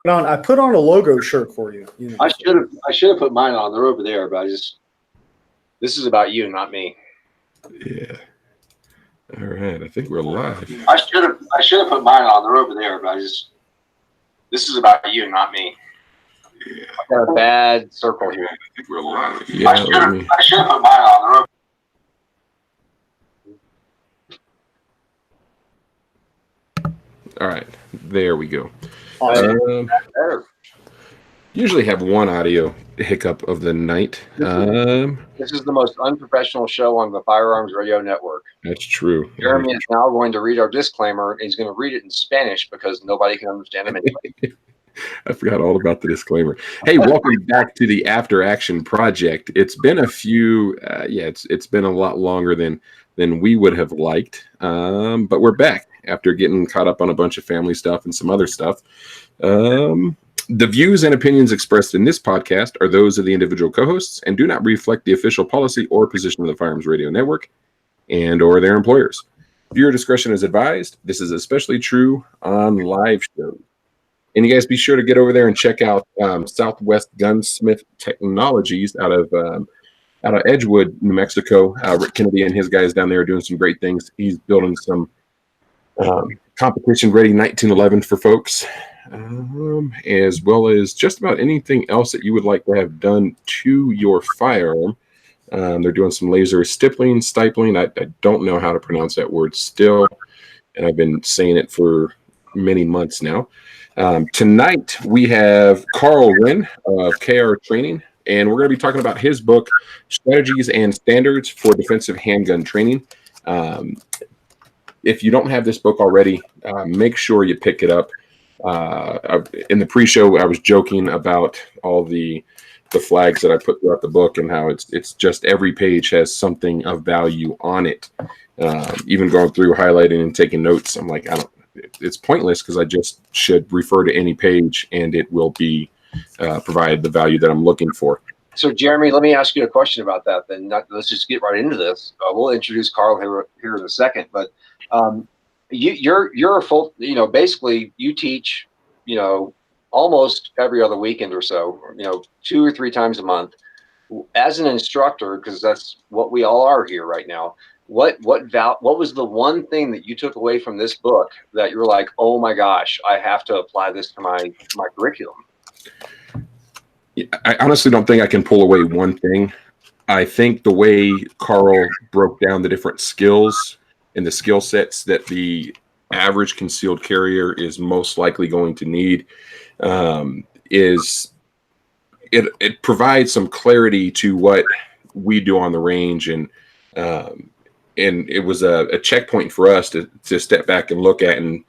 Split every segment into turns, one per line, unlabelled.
I put on a logo shirt for you.
I should have put mine on. They're over there, but this is about you, not me.
Yeah. All right. I think we're live.
I should have put mine on. They're over there, but this is about you, not me.
Yeah.
I got a bad circle here.
I think we're live. Yeah.
I should have put mine on. They're over.
All right. There we go.
Awesome.
Usually have one audio hiccup of the night.
This is the most unprofessional show on the Firearms Radio Network.
That's true.
Jeremy is now going to read our disclaimer, and he's going to read it in Spanish because nobody can understand him anyway.
I forgot all about the disclaimer. Hey, welcome back to the After Action Project. It's been a few, it's been a lot longer than we would have liked, but we're back after getting caught up on a bunch of family stuff and some other stuff. The views and opinions expressed in this podcast are those of the individual co-hosts and do not reflect the official policy or position of the Firearms Radio Network and or their employers. Viewer discretion is advised. This is especially true on live shows. And you guys be sure to get over there and check out Southwest Gunsmith Technologies out of Edgewood, New Mexico. Rick Kennedy and his guys down there are doing some great things. He's building some competition-ready 1911 for folks, as well as just about anything else that you would like to have done to your firearm. They're doing some laser stifling. I don't know how to pronounce that word still, and I've been saying it for many months now. Tonight, we have Karl Rehn of KR Training, and we're going to be talking about his book, Strategies and Standards for Defensive Handgun Training. If you don't have this book already, make sure you pick it up. In the pre-show, I was joking about all the flags that I put throughout the book and how it's just every page has something of value on it. Even going through highlighting and taking notes, I'm like, it's pointless because I just should refer to any page and it will be provide the value that I'm looking for.
So, Jeremy, let me ask you a question about that. Then let's just get right into this. We'll introduce Karl here in a second, but you're a full. Basically, you teach. Almost every other weekend or so. 2 or 3 times a month. As an instructor, because that's what we all are here right now. What was the one thing that you took away from this book that you're like, oh my gosh, I have to apply this to my curriculum?
I honestly don't think I can pull away one thing. I think the way Karl broke down the different skills and the skill sets that the average concealed carrier is most likely going to need it provides some clarity to what we do on the range, and it was a checkpoint for us to step back and look at, and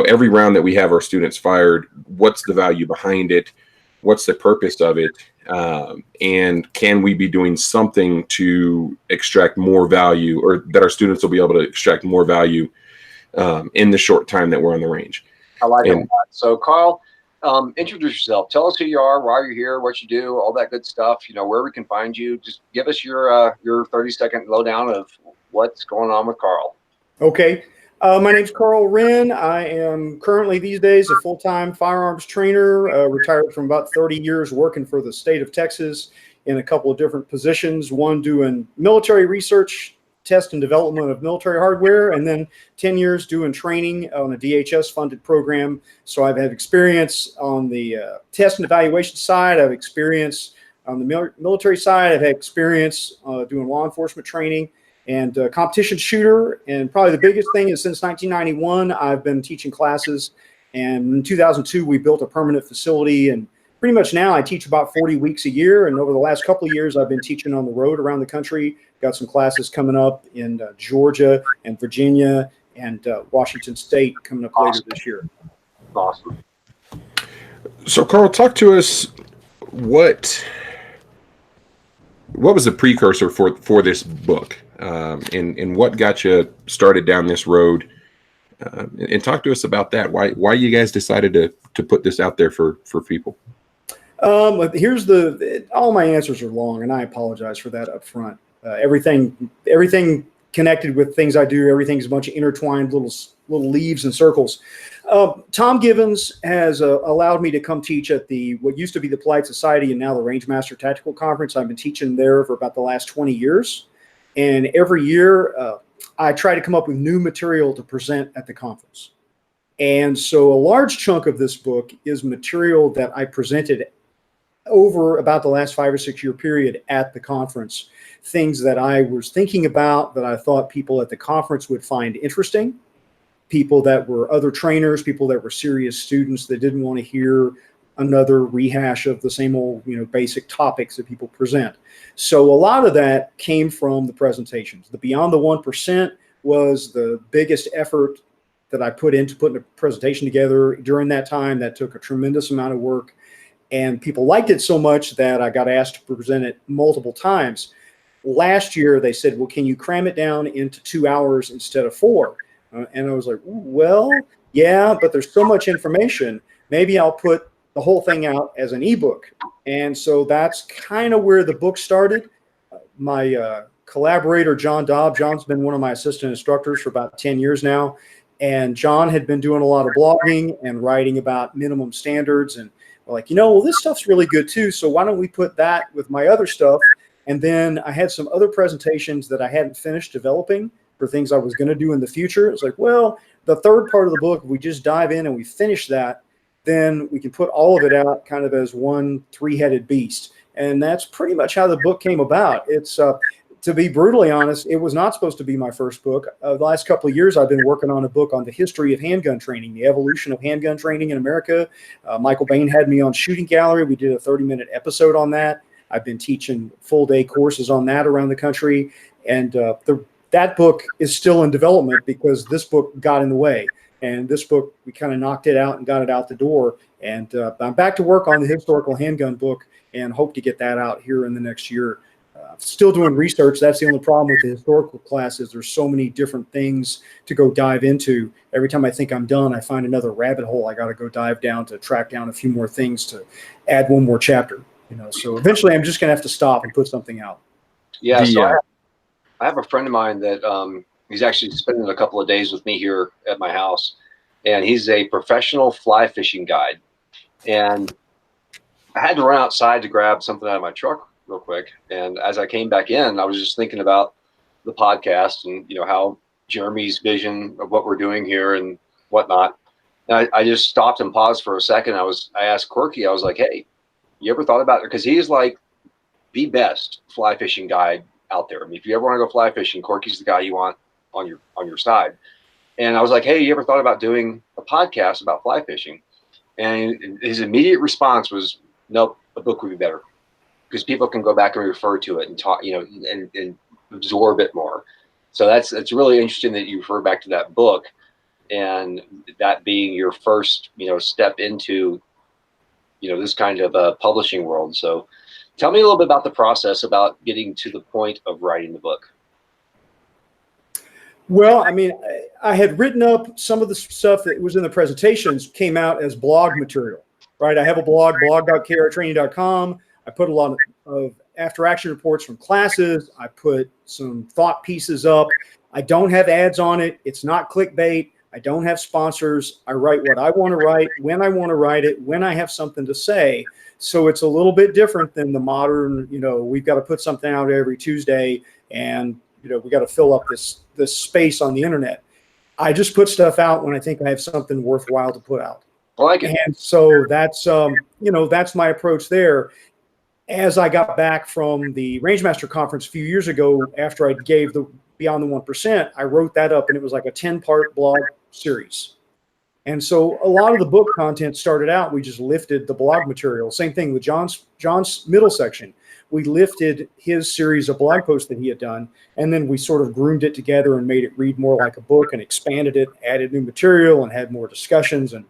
every round that we have our students fired, what's the value behind it? What's the purpose of it? And can we be doing something to extract more value, or that our students will be able to extract more value in the short time that we're on the range?
I like it. So, Karl, introduce yourself. Tell us who you are, why you're here, what you do, all that good stuff. Where we can find you. Just give us your 30-second lowdown of what's going on with Karl.
Okay. My name's Karl Rehn. I am currently these days a full-time firearms trainer, retired from about 30 years working for the state of Texas in a couple of different positions, one doing military research, test and development of military hardware, and then 10 years doing training on a DHS-funded program. So I've had experience on the test and evaluation side. I've experience on the military side. I've had experience doing law enforcement training and competition shooter. And probably the biggest thing is since 1991, I've been teaching classes. And in 2002, we built a permanent facility. And pretty much now I teach about 40 weeks a year. And over the last couple of years, I've been teaching on the road around the country. Got some classes coming up in Georgia and Virginia and Washington State coming up later this year.
Awesome.
So, Karl, talk to us. What was the precursor for this book, and what got you started down this road? And talk to us about that. Why you guys decided to put this out there for people?
Here's all my answers are long, and I apologize for that up front. Everything connected with things I do, everything's a bunch of intertwined little leaves and circles. Tom Givens has allowed me to come teach at what used to be the Polite Society and now the Rangemaster Tactical Conference. I've been teaching there for about the last 20 years. And every year I try to come up with new material to present at the conference. And so a large chunk of this book is material that I presented over about the last 5 or 6 year period at the conference. Things that I was thinking about that I thought people at the conference would find interesting. People that were other trainers, people that were serious students that didn't want to hear another rehash of the same old, basic topics that people present. So a lot of that came from the presentations. The Beyond the 1% was the biggest effort that I put into putting a presentation together during that time. That took a tremendous amount of work, and people liked it so much that I got asked to present it multiple times. Last year, they said, well, can you cram it down into 2 hours instead of 4? And I was like, well, yeah, but there's so much information. Maybe I'll put the whole thing out as an ebook. And so that's kind of where the book started. My collaborator, John Dobb, John's been one of my assistant instructors for about 10 years now. And John had been doing a lot of blogging and writing about minimum standards. And we're like, well, this stuff's really good too. So why don't we put that with my other stuff? And then I had some other presentations that I hadn't finished developing for things I was going to do in the future. It's like, well, the third part of the book, if we just dive in and we finish that, then we can put all of it out kind of as one three-headed beast. And that's pretty much how the book came about. It's, to be brutally honest, it was not supposed to be my first book. The last couple of years, I've been working on a book on the history of handgun training, the evolution of handgun training in America. Michael Bain had me on Shooting Gallery. We did a 30-minute episode on that. I've been teaching full-day courses on that around the country. And that book is still in development because this book got in the way. And this book, we kind of knocked it out and got it out the door. And I'm back to work on the historical handgun book and hope to get that out here in the next year. Still doing research. That's the only problem with the historical classes. There's so many different things to go dive into. Every time I think I'm done, I find another rabbit hole I got to go dive down to track down a few more things to add one more chapter. So eventually I'm just going to have to stop and put something out.
Yeah. So I have a friend of mine that he's actually spending a couple of days with me here at my house, and he's a professional fly fishing guide. And I had to run outside to grab something out of my truck real quick. And as I came back in, I was just thinking about the podcast and, how Jeremy's vision of what we're doing here and whatnot. And I just stopped and paused for a second. I asked Corky, I was like, hey, you ever thought about it? Because he's like the best fly fishing guide out there. I mean, if you ever want to go fly fishing, Corky's the guy you want on your side. And I was like, hey, you ever thought about doing a podcast about fly fishing? And his immediate response was, nope, a book would be better because people can go back and refer to it and talk, and absorb it more. So it's really interesting that you refer back to that book and that being your first, step into, this kind of publishing world. So tell me a little bit about the process about getting to the point of writing the book.
Well, I mean, I had written up some of the stuff that was in the presentations came out as blog material, right? I have a blog, blog.krtraining.com. I put a lot of after action reports from classes. I put some thought pieces up. I don't have ads on it. It's not clickbait. I don't have sponsors. I write what I want to write, when I want to write it, when I have something to say. So it's a little bit different than the modern, we've got to put something out every Tuesday and, we got to fill up this space on the internet. I just put stuff out when I think I have something worthwhile to put out.
I like it.
And so that's, that's my approach there. As I got back from the Rangemaster conference a few years ago, after I gave the Beyond the 1%, I wrote that up and it was like a 10-part blog series. And so a lot of the book content started out, we just lifted the blog material. Same thing with John's middle section. We lifted his series of blog posts that he had done, and then we sort of groomed it together and made it read more like a book and expanded it, added new material and had more discussions and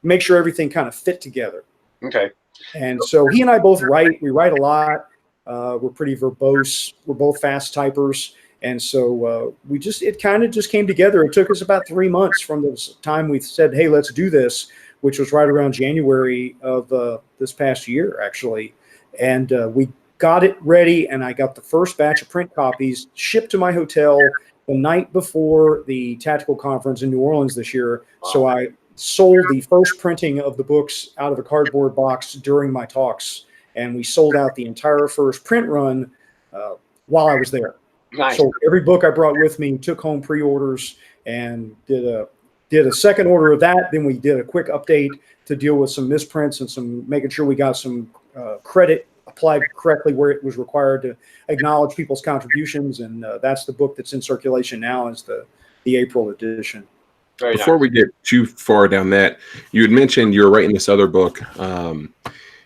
make sure everything kind of fit together.
Okay.
And so he and I both write. We write a lot. We're pretty verbose. We're both fast typers. And so it kind of just came together. It took us about 3 months from the time we said, hey, let's do this, which was right around January of this past year, actually. And we got it ready, and I got the first batch of print copies shipped to my hotel the night before the tactical conference in New Orleans this year. Wow. So I sold the first printing of the books out of a cardboard box during my talks, and we sold out the entire first print run while I was there.
Nice.
So every book I brought with me, took home pre-orders, and did a second order of that. Then we did a quick update to deal with some misprints and some making sure we got some credit applied correctly where it was required to acknowledge people's contributions. And that's the book that's in circulation now, is the April edition.
Very
Before
nice.
we get too far down that, you had mentioned you're writing this other book.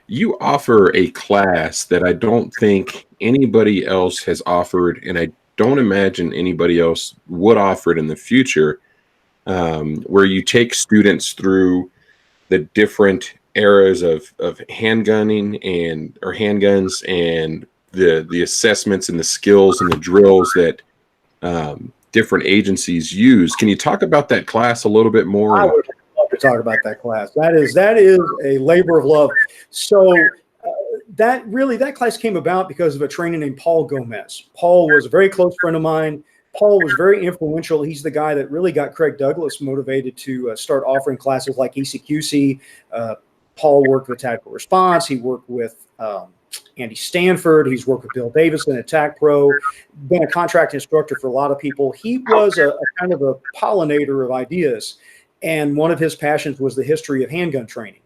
You offer a class that I don't think anybody else has offered, and I don't imagine anybody else would offer it in the future, where you take students through the different eras of handgunning or handguns, and the assessments and the skills and the drills that different agencies use. Can you talk about that class a little bit more?
I would love to talk about that class. That is a labor of love. So that class came about because of a trainer named Paul Gomez. Paul was a very close friend of mine. Paul was very influential. He's the guy that really got Craig Douglas motivated to start offering classes like ECQC. Paul worked with Tactical Response. He worked with Andy Stanford. He's worked with Bill Davison at Tac Pro, been a contract instructor for a lot of people. He was a kind of a pollinator of ideas. And one of his passions was the history of handgun training.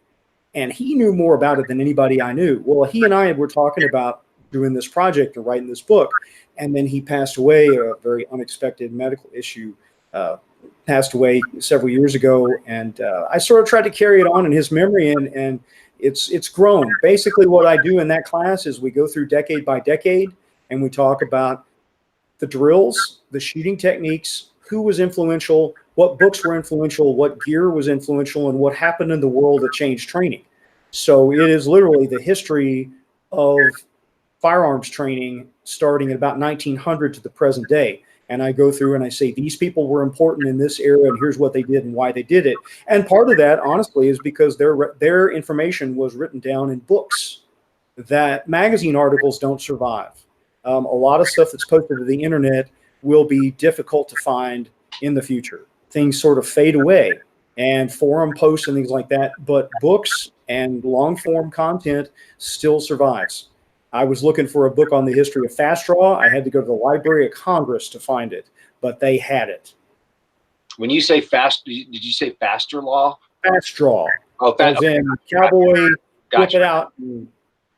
And he knew more about it than anybody I knew. Well, he and I were talking about doing this project and writing this book. And then he passed away, a very unexpected medical issue, passed away several years ago. And I sort of tried to carry it on in his memory, and it's grown. Basically, what I do in that class is we go through decade by decade, and we talk about the drills, the shooting techniques, who was influential, what books were influential, what gear was influential, and what happened in the world that changed training. So it is literally the history of firearms training starting at about 1900 to the present day. And I go through and I say, these people were important in this era, and here's what they did and why they did it. And part of that, honestly, is because their information was written down in books that magazine articles don't survive. A lot of stuff that's posted to the internet will be difficult to find in the future. Things sort of fade away, and forum posts and things like that. But books and long form content still survives. I was looking for a book on the history of fast draw. I had to go to the Library of Congress to find it, but they had it.
When you say fast, did you say faster law?
Fast draw.
Oh,
As in cowboy, whip it out.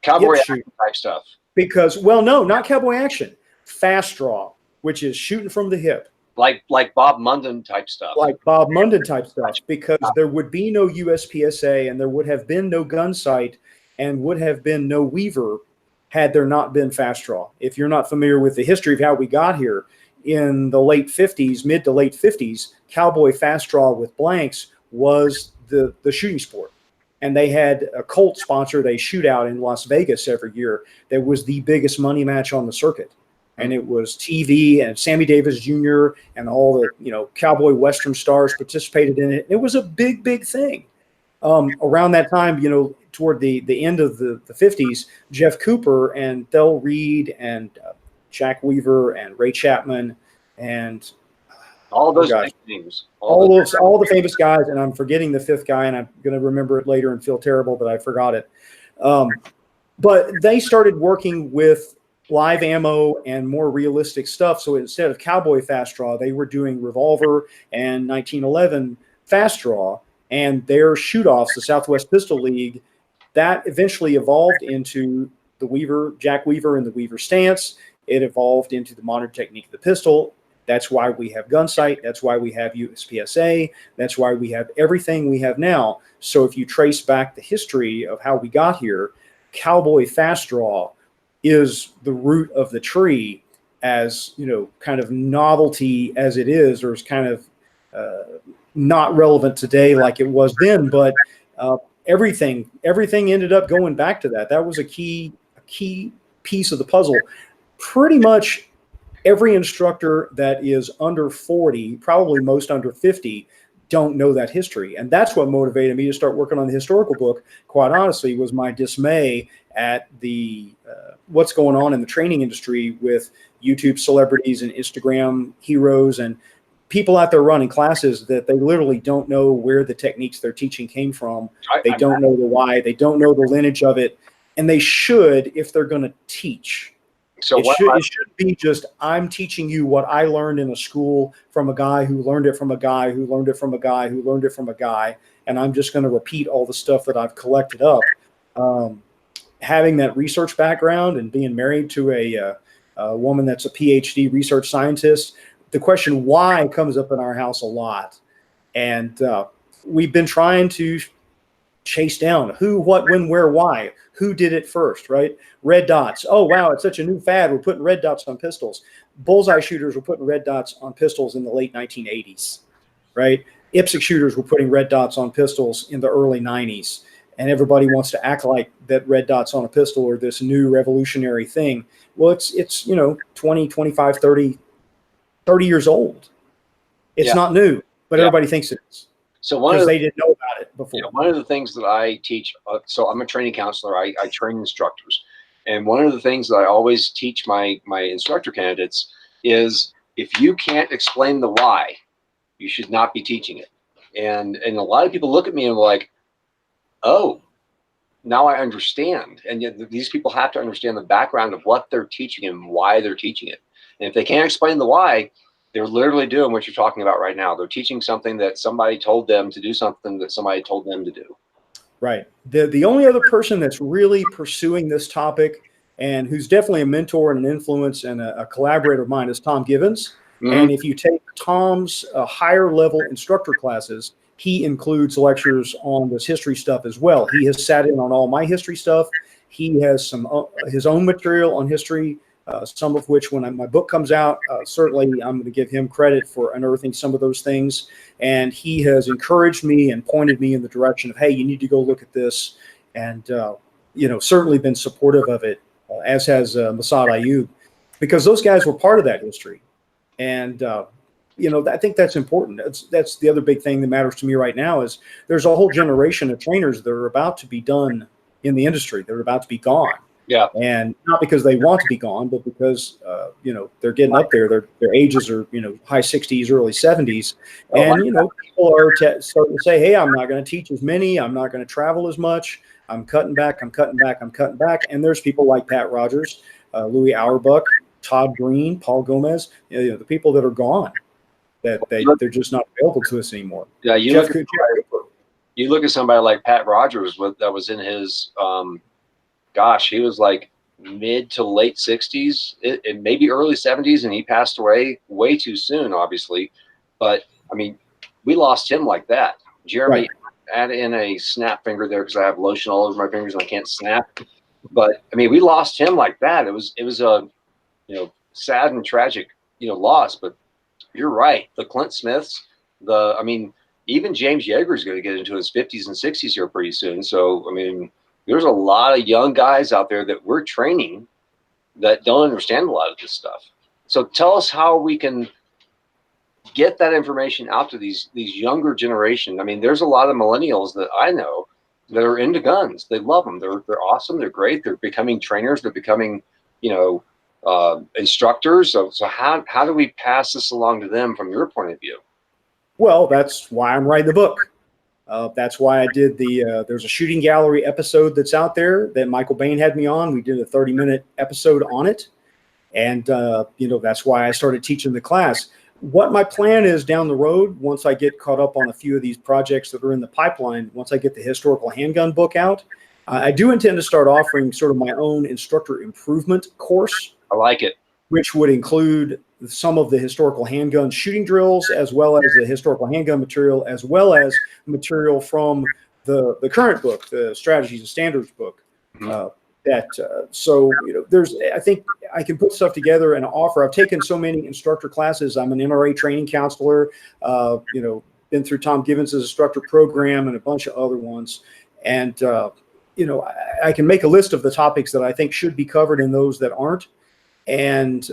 Cowboy
shoot
type stuff.
Because, well, no, not cowboy action. Fast draw, which is shooting from the hip.
Like Bob Munden type stuff.
Like Bob Munden type stuff, because there would be no USPSA, and there would have been no gun sight, and would have been no Weaver had there not been fast draw. If you're not familiar with the history of how we got here, in the late 50s, mid to late 50s, cowboy fast draw with blanks was the shooting sport. And they had a Colt sponsored a shootout in Las Vegas every year that was the biggest money match on the circuit. And it was TV, and Sammy Davis Jr. and all the cowboy Western stars participated in it. It was a big, big thing. Around that time, toward the end of the 50s, Jeff Cooper and Thel Reed and Jack Weaver and Ray Chapman and
all those names,
all the famous guys, and I'm forgetting the fifth guy, and I'm going to remember it later and feel terrible that I forgot it. But they started working with live ammo and more realistic stuff. So instead of cowboy fast draw, they were doing revolver and 1911 fast draw, and their shoot-offs, the Southwest Pistol League, that eventually evolved into the Jack Weaver and the Weaver stance. It evolved into the modern technique of the pistol. That's why we have gun sight. That's why we have USPSA. That's why we have everything we have now. So if you trace back the history of how we got here, cowboy fast draw is the root of the tree, as kind of novelty as it is, or is kind of not relevant today like it was then. But everything ended up going back to that. That was a key piece of the puzzle. Pretty much every instructor that is under 40, probably most under 50, don't know that history. And that's what motivated me to start working on the historical book, quite honestly, was my dismay at the what's going on in the training industry with YouTube celebrities and Instagram heroes and people out there running classes that they literally don't know where the techniques they're teaching came from. They don't know the why. They don't know the lineage of it. And they should if they're going to teach.
So
it should be just, I'm teaching you what I learned in a school from a guy who learned it from a guy who learned it from a guy who learned it from a guy. And I'm just going to repeat all the stuff that I've collected up. Having that research background and being married to a woman that's a PhD research scientist, the question why comes up in our house a lot. And we've been trying to chase down who, what, when, where, why, who did it first, right? Red dots. Oh, wow, it's such a new fad. We're putting red dots on pistols. Bullseye shooters were putting red dots on pistols in the late 1980s, right? IPSC shooters were putting red dots on pistols in the early 90s. And everybody wants to act like that red dots on a pistol are this new revolutionary thing. Well, it's 20, 25, 30 years old. It's not new, but everybody thinks it is.
So
because they didn't know about it before.
One of the things that I teach, so I'm a training counselor. I train instructors, and one of the things that I always teach my instructor candidates is if you can't explain the why, you should not be teaching it. And a lot of people look at me and like, oh, now I understand. And yet these people have to understand the background of what they're teaching and why they're teaching it. And if they can't explain the why, they're literally doing what you're talking about right now. They're teaching something that somebody told them to do, something that somebody told them to do.
Right. The only other person that's really pursuing this topic and who's definitely a mentor and an influence and a collaborator of mine is Tom Givens. Mm-hmm. And if you take Tom's higher level instructor classes, he includes lectures on this history stuff as well. He has sat in on all my history stuff. He has some his own material on history, some of which when my book comes out, certainly I'm going to give him credit for unearthing some of those things. And he has encouraged me and pointed me in the direction of, hey, you need to go look at this. And, certainly been supportive of it, as has Masad Ayub, because those guys were part of that history. And, I think that's important. That's the other big thing that matters to me right now is there's a whole generation of trainers that are about to be done in the industry. They're about to be gone.
Yeah.
And not because they want to be gone, but because, they're getting up there. Their ages are, high 60s, early 70s. And, people are starting to say, hey, I'm not going to teach as many. I'm not going to travel as much. I'm cutting back. I'm cutting back. I'm cutting back. And there's people like Pat Rogers, Louis Auerbach, Todd Green, Paul Gomez, the people that are gone. That they're just not available to us anymore.
Yeah, you look at somebody like Pat Rogers that was in his, he was like mid to late 60s, and maybe early 70s, and he passed away way too soon, obviously. But I mean, we lost him like that. Jeremy add in a snap finger there because I have lotion all over my fingers and I can't snap. But I mean, we lost him like that. It was a sad and tragic loss, but. You're right. The Clint Smiths, even James Yeager is going to get into his 50s and 60s here pretty soon. So, I mean, there's a lot of young guys out there that we're training that don't understand a lot of this stuff. So tell us how we can get that information out to these younger generation. I mean, there's a lot of millennials that I know that are into guns. They love them. They're awesome. They're great. They're becoming trainers. They're becoming, instructors. So how do we pass this along to them from your point of view?
Well, that's why I'm writing the book. That's why I did there's a shooting gallery episode that's out there that Michael Bain had me on. We did a 30-minute episode on it. And, that's why I started teaching the class. What my plan is down the road, once I get caught up on a few of these projects that are in the pipeline, once I get the historical handgun book out, I do intend to start offering sort of my own instructor improvement course.
I like it.
Which would include some of the historical handgun shooting drills, as well as the historical handgun material, as well as material from the current book, the Strategies and Standards book.
Mm-hmm.
I think I can put stuff together and offer. I've taken so many instructor classes. I'm an NRA training counselor, been through Tom Givens' instructor program and a bunch of other ones. And, I can make a list of the topics that I think should be covered and those that aren't. And,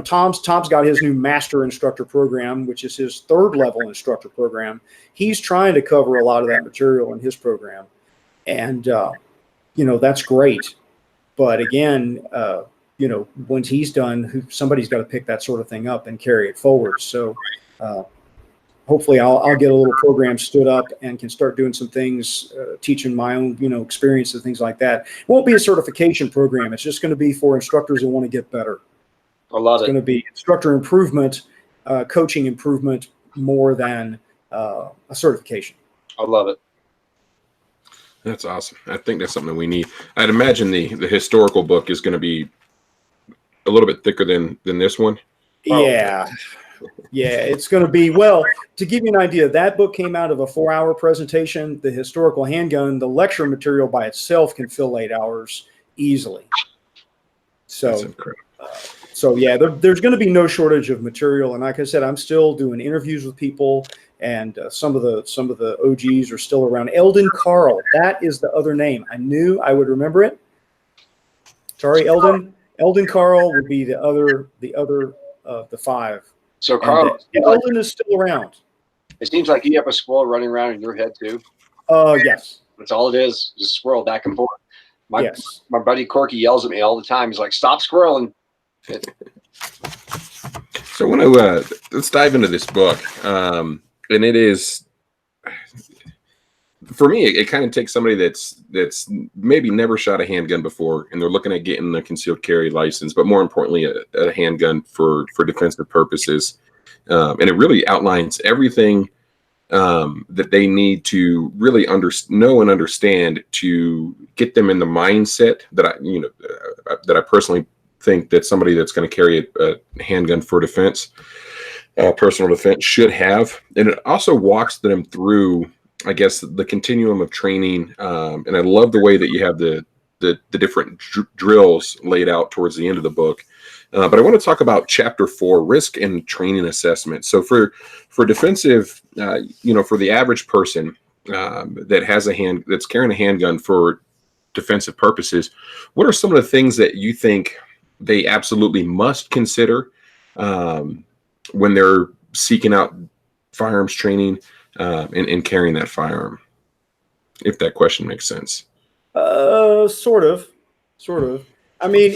Tom's got his new master instructor program, which is his third level instructor program. He's trying to cover a lot of that material in his program. And, that's great. But again, once he's done, somebody's got to pick that sort of thing up and carry it forward. So hopefully I'll get a little program stood up and can start doing some things, teaching my own, experiences, things like that. It won't be a certification program. It's just going to be for instructors who want to get better.
I love
It's going to be instructor improvement, coaching improvement more than a certification.
I love it.
That's awesome. I think that's something we need. I'd imagine the historical book is going to be a little bit thicker than this one.
Yeah. Yeah, it's going to be, well, to give you an idea, that book came out of a 4-hour presentation. The historical handgun, the lecture material by itself can fill 8 hours easily.
That's incredible.
So yeah, there's going to be no shortage of material. And like I said, I'm still doing interviews with people, and some of the OGs are still around. Eldon Karl, that is the other name. I knew I would remember it. Sorry, Eldon. Eldon Karl would be the other of the 5.
So Karl,
Eldon is still around.
It seems like you have a squirrel running around in your head too.
Yes.
That's all it is. Just squirrel back and forth. My buddy Corky yells at me all the time. He's like, "Stop squirreling."
So I want to let's dive into this book, and it is, for me, it kind of takes somebody that's maybe never shot a handgun before, and they're looking at getting a concealed carry license, but more importantly, a handgun for defensive purposes, and it really outlines everything that they need to really know and understand to get them in the mindset that I personally think that somebody that's going to carry a handgun for defense, personal defense, should have. And it also walks them through, I guess, the continuum of training. And I love the way that you have the different drills laid out towards the end of the book. But I want to talk about Chapter 4, risk and training assessment. So for defensive, for the average person that has that's carrying a handgun for defensive purposes, what are some of the things that you think they absolutely must consider when they're seeking out firearms training and carrying that firearm? If that question makes sense.
Sort of. I mean,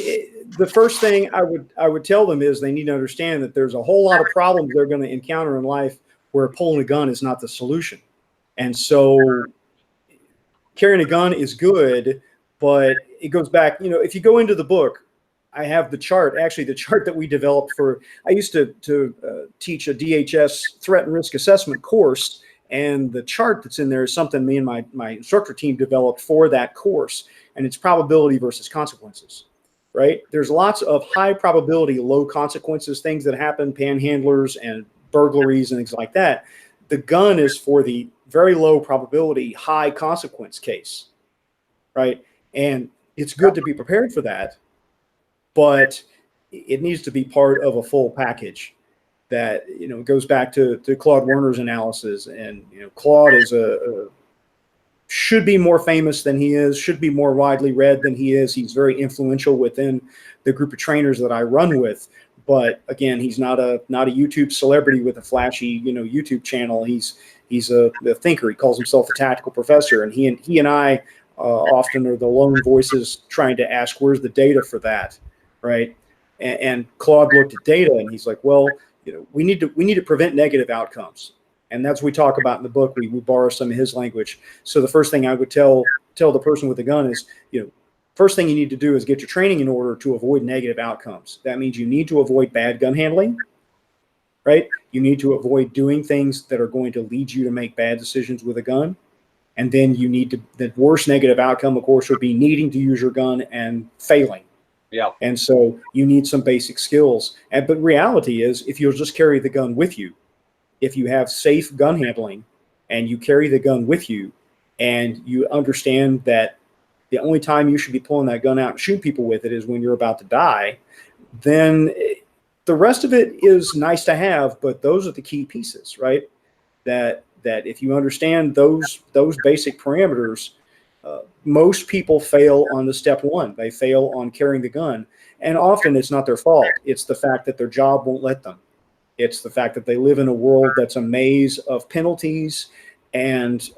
the first thing I would tell them is they need to understand that there's a whole lot of problems they're going to encounter in life where pulling a gun is not the solution. And so carrying a gun is good, but it goes back, if you go into the book, I have the chart that we developed I used to teach a DHS threat and risk assessment course. And the chart that's in there is something me and my instructor team developed for that course. And it's probability versus consequences, right? There's lots of high probability, low consequences, things that happen, panhandlers and burglaries and things like that. The gun is for the very low probability, high consequence case, right? And it's good to be prepared for that, but it needs to be part of a full package that, goes back to Claude Werner's analysis. And, Claude is should be more famous than he is, should be more widely read than he is. He's very influential within the group of trainers that I run with. But again, he's not a YouTube celebrity with a flashy, YouTube channel. He's a thinker. He calls himself a tactical professor. And he and I often are the lone voices trying to ask, where's the data for that, right? And Claude looked at data and he's like, well, we need to prevent negative outcomes. And that's what we talk about in the book. We borrow some of his language. So the first thing I would tell the person with the gun is, first thing you need to do is get your training in order to avoid negative outcomes. That means you need to avoid bad gun handling, right? You need to avoid doing things that are going to lead you to make bad decisions with a gun. And then the worst negative outcome, of course, would be needing to use your gun and failing.
Yeah.
And so you need some basic skills. But reality is, if you'll just carry the gun with you, if you have safe gun handling and you carry the gun with you and you understand that the only time you should be pulling that gun out and shoot people with it is when you're about to die, then the rest of it is nice to have, but those are the key pieces, right? That if you understand those basic parameters, most people fail on the step one. They fail on carrying the gun. And often it's not their fault. It's the fact that their job won't let them. It's the fact that they live in a world that's a maze of penalties and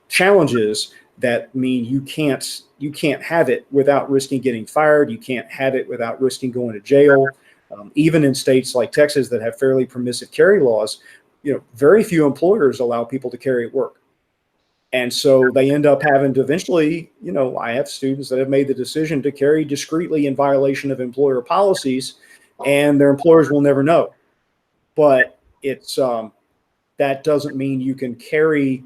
challenges that mean you can't have it without risking getting fired. You can't have it without risking going to jail. Even in states like Texas that have fairly permissive carry laws, very few employers allow people to carry at work. And so they end up having to eventually, I have students that have made the decision to carry discreetly in violation of employer policies, and their employers will never know. But it's that doesn't mean you can carry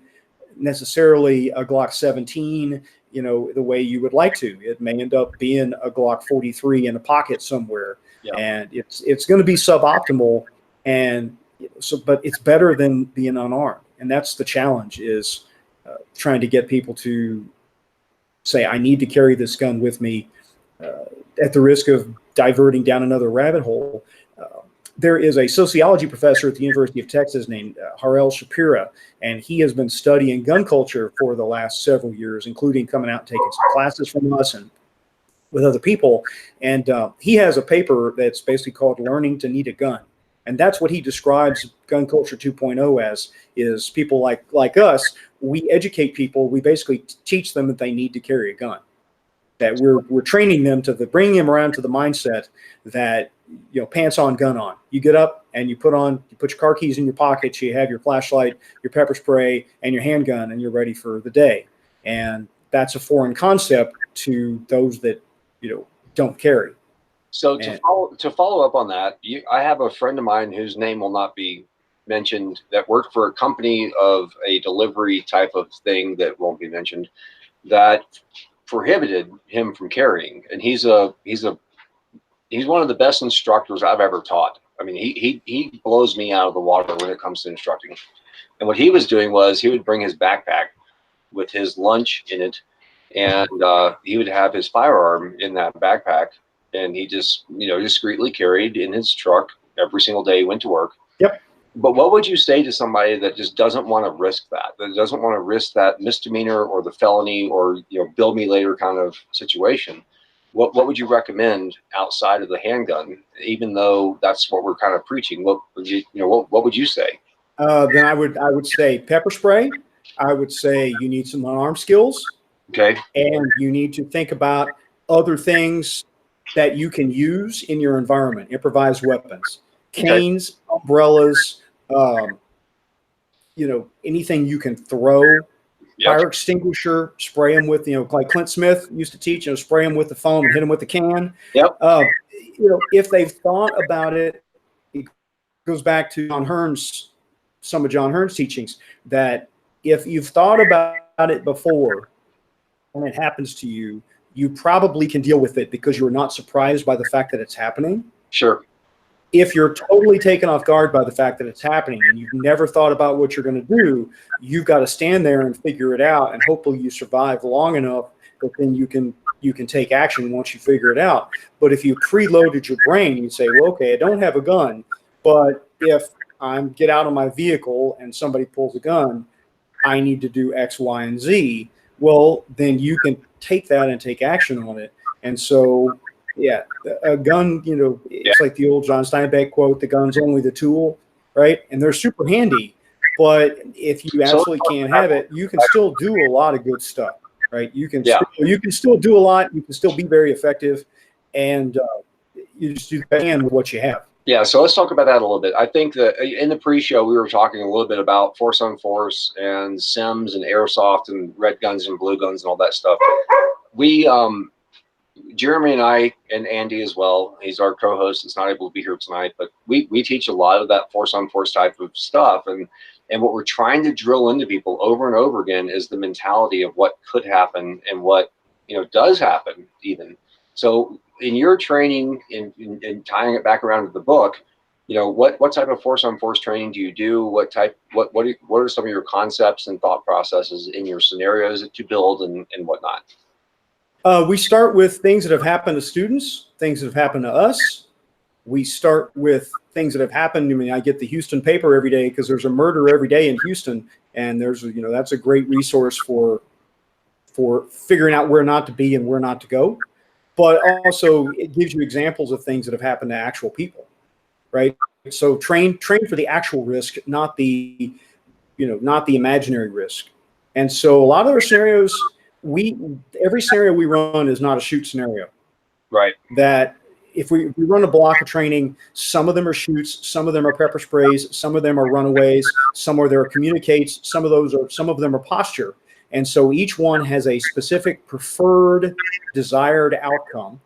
necessarily a Glock 17, the way you would like to. It may end up being a Glock 43 in a pocket somewhere, and it's going to be suboptimal. And but it's better than being unarmed, and that's the challenge, is trying to get people to say, I need to carry this gun with me, at the risk of diverting down another rabbit hole. There is a sociology professor at the University of Texas named Harel Shapira, and he has been studying gun culture for the last several years, including coming out and taking some classes from us and with other people. And he has a paper that's basically called Learning to Need a Gun. And that's what he describes gun culture 2.0 as, is people like us, we educate people. We basically teach them that they need to carry a gun, that we're training them to bringing them around to the mindset that, pants on, gun on. You get up and you put your car keys in your pockets, you have your flashlight, your pepper spray, and your handgun, and you're ready for the day. And that's a foreign concept to those that, don't carry.
So to follow up on that, I have a friend of mine whose name will not be mentioned, that worked for a company of a delivery type of thing that won't be mentioned, that prohibited him from carrying. And he's one of the best instructors I've ever taught. I mean, he blows me out of the water when it comes to instructing. And what he was doing was he would bring his backpack with his lunch in it, and he would have his firearm in that backpack, and he just, discreetly carried in his truck every single day he went to work.
Yep.
But what would you say to somebody that just doesn't want to risk that doesn't want to risk that misdemeanor or the felony or, bill me later kind of situation? What would you recommend outside of the handgun, even though that's what we're kind of preaching? What would you say?
Then I would say pepper spray. I would say you need some unarmed skills.
Okay.
And you need to think about other things that you can use in your environment, improvised weapons, canes, umbrellas, anything you can throw. Fire extinguisher, spray them with, like Clint Smith used to teach, spray them with the foam and hit them with the can.
Yep.
If they've thought about it, it goes back to some of John Hearn's teachings, that if you've thought about it before and it happens to you, you probably can deal with it because you're not surprised by the fact that it's happening.
Sure.
If you're totally taken off guard by the fact that it's happening and you've never thought about what you're going to do, you've got to stand there and figure it out, and hopefully you survive long enough that then you can take action once you figure it out. But if you preloaded your brain, you say, well, okay, I don't have a gun, but if I get out of my vehicle and somebody pulls a gun, I need to do X, Y, and Z. Well, then you can take that and take action on it. And so, yeah, a gun, it's like the old John Steinbeck quote, the gun's only the tool, right? And they're super handy, but if you absolutely can't have it, you can still do a lot of good stuff, right? You can still do a lot. You can still be very effective, and you just do the best with what you have.
Yeah, so let's talk about that a little bit. I think that in the pre-show, we were talking a little bit about force on force and sims and airsoft and red guns and blue guns and all that stuff. We, Jeremy and I, and Andy as well, he's our co-host, is not able to be here tonight, but we teach a lot of that force on force type of stuff. And what we're trying to drill into people over and over again is the mentality of what could happen and what, does happen even. So in your training, in tying it back around to the book, what type of force on force training do you do? What are some of your concepts and thought processes in your scenarios that you build and whatnot?
We start with things that have happened to students, things that have happened to us. We start with things that have happened. I mean, I get the Houston paper every day because there's a murder every day in Houston, and that's a great resource for figuring out where not to be and where not to go. But also it gives you examples of things that have happened to actual people, right? So train for the actual risk, not the imaginary risk. And so a lot of our scenarios, every scenario we run is not a shoot scenario.
Right.
That if we run a block of training, some of them are shoots, some of them are pepper sprays, some of them are runaways, some of them are communicates, some of them are posture. And so each one has a specific preferred desired outcome.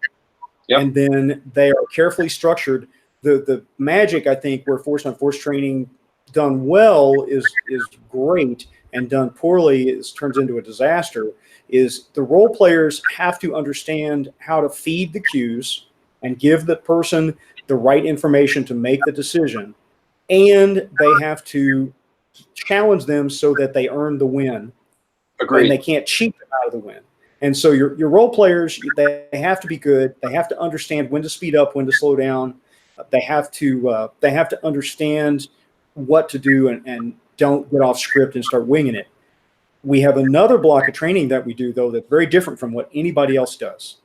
Yep.
And then they are carefully structured. The magic, I think, where force on force training done well is great, and done poorly turns into a disaster, is the role players have to understand how to feed the cues and give the person the right information to make the decision. And they have to challenge them so that they earn the win.
Agreed.
And they can't cheat them out of the win. And so your role players, they have to be good. They have to understand when to speed up, when to slow down. They have to understand what to do, and don't get off script and start winging it. We have another block of training that we do, though, that's very different from what anybody else does.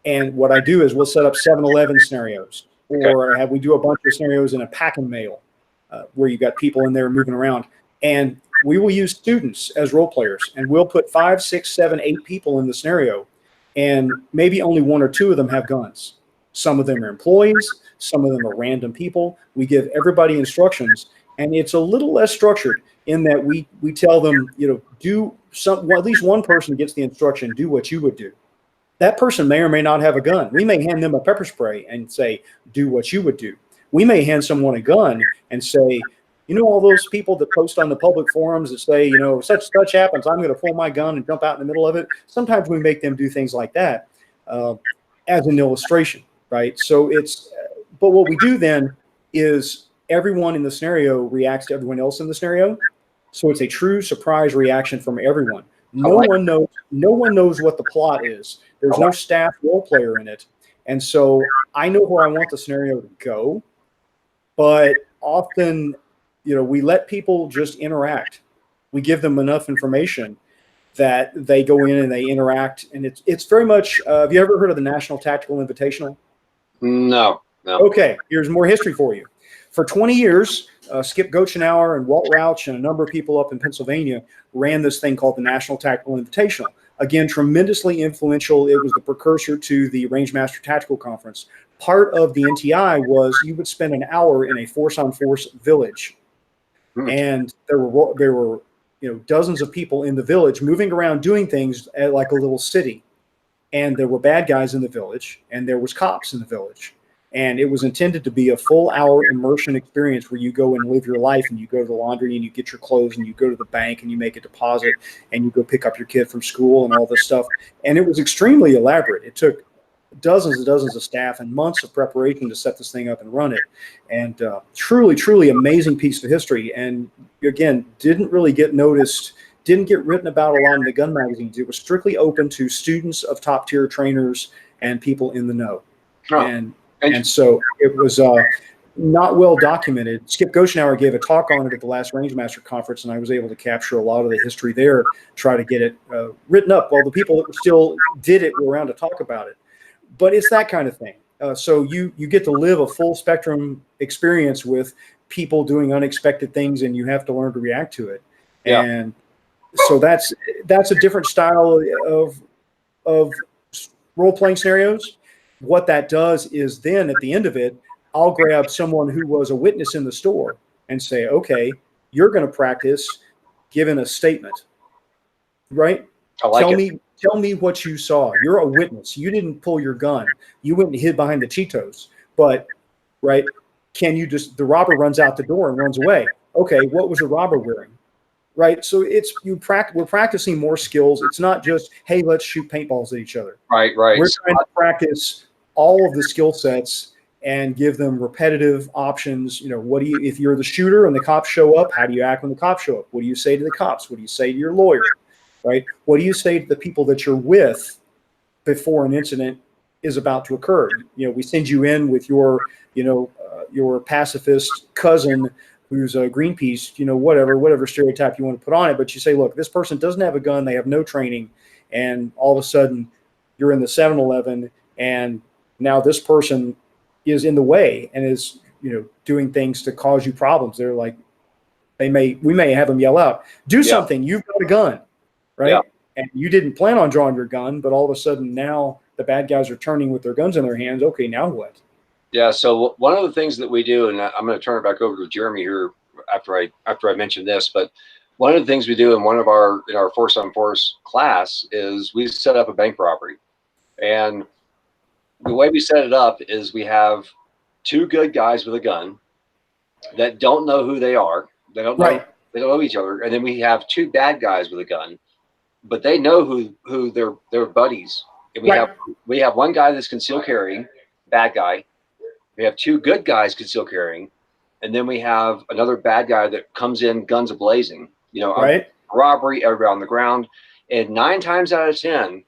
And what I do is we'll set up 7-Eleven scenarios, or we do a bunch of scenarios in a pack and mail, where you've got people in there moving around. And we will use students as role players, and we'll put 5, 6, 7, 8 people in the scenario, and maybe only 1 or 2 of them have guns. Some of them are employees, some of them are random people. We give everybody instructions, and it's a little less structured in that we tell them, at least one person gets the instruction, do what you would do. That person may or may not have a gun. We may hand them a pepper spray and say, do what you would do. We may hand someone a gun and say, all those people that post on the public forums that say, such happens, I'm going to pull my gun and jump out in the middle of it. Sometimes we make them do things like that as an illustration, right? So but what we do then is everyone in the scenario reacts to everyone else in the scenario. So it's a true surprise reaction from everyone. No one knows what the plot is. There's no staff role player in it. And so I know where I want the scenario to go, but often, we let people just interact. We give them enough information that they go in and they interact. And it's very much, have you ever heard of the National Tactical Invitational?
No.
Okay, here's more history for you. For 20 years, Skip Gochenauer and Walt Rauch and a number of people up in Pennsylvania ran this thing called the National Tactical Invitational. Again, tremendously influential. It was the precursor to the Rangemaster Tactical Conference. Part of the NTI was you would spend an hour in a force-on-force village. And there were dozens of people in the village moving around doing things like a little city. And there were bad guys in the village, and there was cops in the village. And it was intended to be a full hour immersion experience where you go and live your life, and you go to the laundry and you get your clothes, and you go to the bank and you make a deposit, and you go pick up your kid from school and all this stuff. And it was extremely elaborate. It took dozens and dozens of staff and months of preparation to set this thing up and run it. And truly, truly amazing piece of history. And again, didn't really get noticed, didn't get written about a lot in the gun magazines. It was strictly open to students of top tier trainers and people in the know.
Oh.
And so it was not well documented. Skip Gochenauer gave a talk on it at the last Rangemaster Conference, and I was able to capture a lot of the history there, try to get it written up. Well, the people that still did it were around to talk about it. But it's that kind of thing. So you get to live a full spectrum experience with people doing unexpected things, and you have to learn to react to it.
Yeah.
And so that's a different style of role-playing scenarios. What that does is then at the end of it, I'll grab someone who was a witness in the store and say, okay, you're going to practice giving a statement, right? Tell me what you saw. You're a witness. You didn't pull your gun. You went and hid behind the Cheetos, but right. The robber runs out the door and runs away. Okay. What was the robber wearing? Right. So we're practicing more skills. It's not just, hey, let's shoot paintballs at each other.
Right.
We're trying to practice all of the skill sets and give them repetitive options. If you're the shooter and the cops show up, how do you act when the cops show up? What do you say to the cops? What do you say to your lawyer? Right? What do you say to the people that you're with before an incident is about to occur? We send you in with your pacifist cousin who's a Greenpeace, whatever stereotype you want to put on it. But you say, look, this person doesn't have a gun. They have no training. And all of a sudden you're in the 7-Eleven, and now this person is in the way and is, doing things to cause you problems. They're like, we may have them yell out, do something. You've got a gun, right? And you didn't plan on drawing your gun, but all of a sudden now the bad guys are turning with their guns in their hands. Okay, now what?
Yeah. So one of the things that we do, and I'm going to turn it back over to Jeremy here after I mention this, but one of the things we do in our force on force class is we set up a bank robbery. And the way we set it up is we have two good guys with a gun that don't know who they are. They don't know,
Right.
they don't know each other. And then we have two bad guys with a gun, but they know who their buddies. And we have one guy that's concealed carrying, bad guy. We have two good guys concealed carrying, and then we have another bad guy that comes in guns a-blazing. Robbery, everybody on the ground. And 9 times out of 10,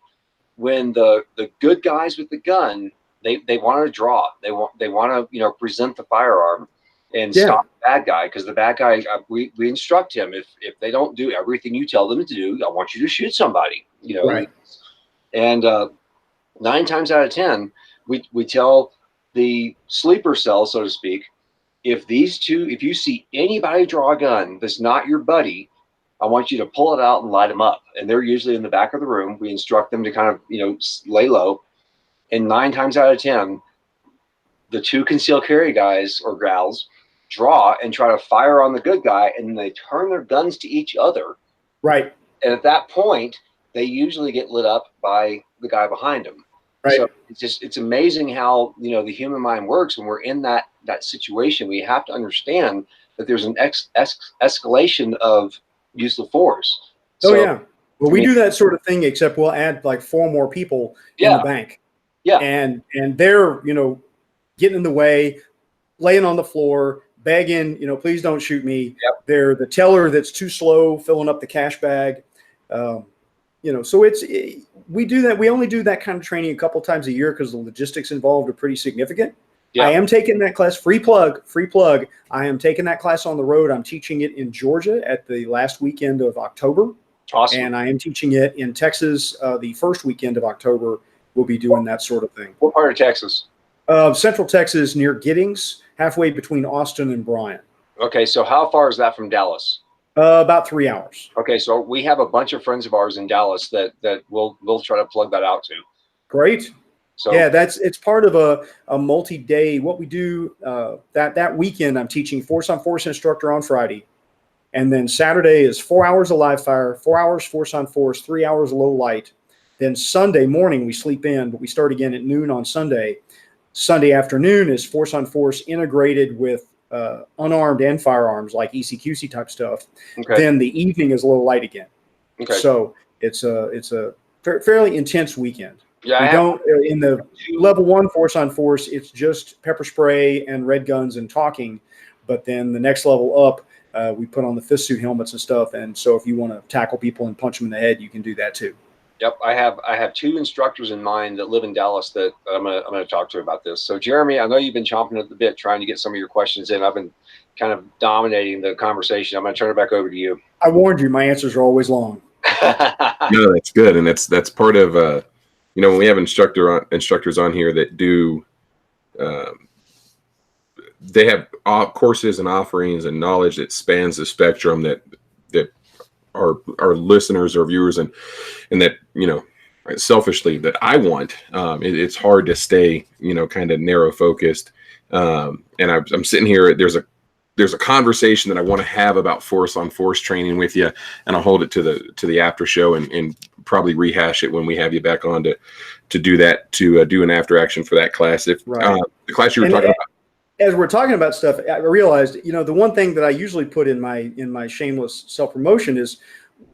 when the good guys with the gun, they want to draw. They want to present the firearm and stop the bad guy, because the bad guy, we instruct him, if they don't do everything you tell them to do, I want you to shoot somebody. And 9 times out of 10, we tell the sleeper cell, so to speak, if you see anybody draw a gun that's not your buddy, I want you to pull it out and light them up. And they're usually in the back of the room. We instruct them to kind of, lay low. And 9 times out of 10, the two concealed carry guys or gals draw and try to fire on the good guy, and then they turn their guns to each other.
Right.
And at that point, they usually get lit up by the guy behind them.
Right.
So it's amazing how, the human mind works when we're in that situation. We have to understand that there's an escalation of use of force.
Well, we do that sort of thing, except we'll add like 4 more people in the bank.
Yeah.
And they're, getting in the way, laying on the floor, begging, please don't shoot me.
Yep.
They're the teller that's too slow filling up the cash bag. So we do that. We only do that kind of training a couple times a year because the logistics involved are pretty significant. Yeah. I am taking that class, free plug. I am taking that class on the road. I'm teaching it in Georgia at the last weekend of October.
Awesome.
And I am teaching it in Texas the first weekend of October. We'll be doing that sort of thing.
What part of Texas?
Central Texas, near Giddings, halfway between Austin and Bryan.
Okay, so how far is that from Dallas?
About 3 hours.
Okay, so we have a bunch of friends of ours in Dallas that we'll try to plug that out to.
Great.
So
yeah, it's part of a multi-day. What we do that weekend, I'm teaching force on force instructor on Friday, and then Saturday is 4 hours of live fire, 4 hours force on force, 3 hours low light. Then Sunday morning we sleep in, but we start again at noon on Sunday. Sunday afternoon is force on force integrated with unarmed and firearms, like ECQC type stuff.
Okay.
Then the evening is low light again.
Okay.
So it's a fairly intense weekend.
Yeah,
we don't in the level 1 force on force. It's just pepper spray and red guns and talking. But then the next level up, we put on the fist suit helmets and stuff. And so if you want to tackle people and punch them in the head, you can do that too.
Yep, I have 2 instructors in mind that live in Dallas that I'm gonna talk to about this. So Jeremy, I know you've been chomping at the bit trying to get some of your questions in. I've been kind of dominating the conversation. I'm gonna turn it back over to you.
I warned you, my answers are always long.
No, that's good, and that's part of when we have instructors on here that do. They have courses and offerings and knowledge that spans the spectrum that our listeners or viewers and that selfishly that I want. It's hard to stay kind of narrow focused, and I'm sitting here. There's a conversation that I want to have about force on force training with you, and I'll hold it to the after show and probably rehash it when we have you back on to do that, to do an after action for that class. If the class you were talking about.
As we're talking about stuff, I realized, the one thing that I usually put in my shameless self-promotion is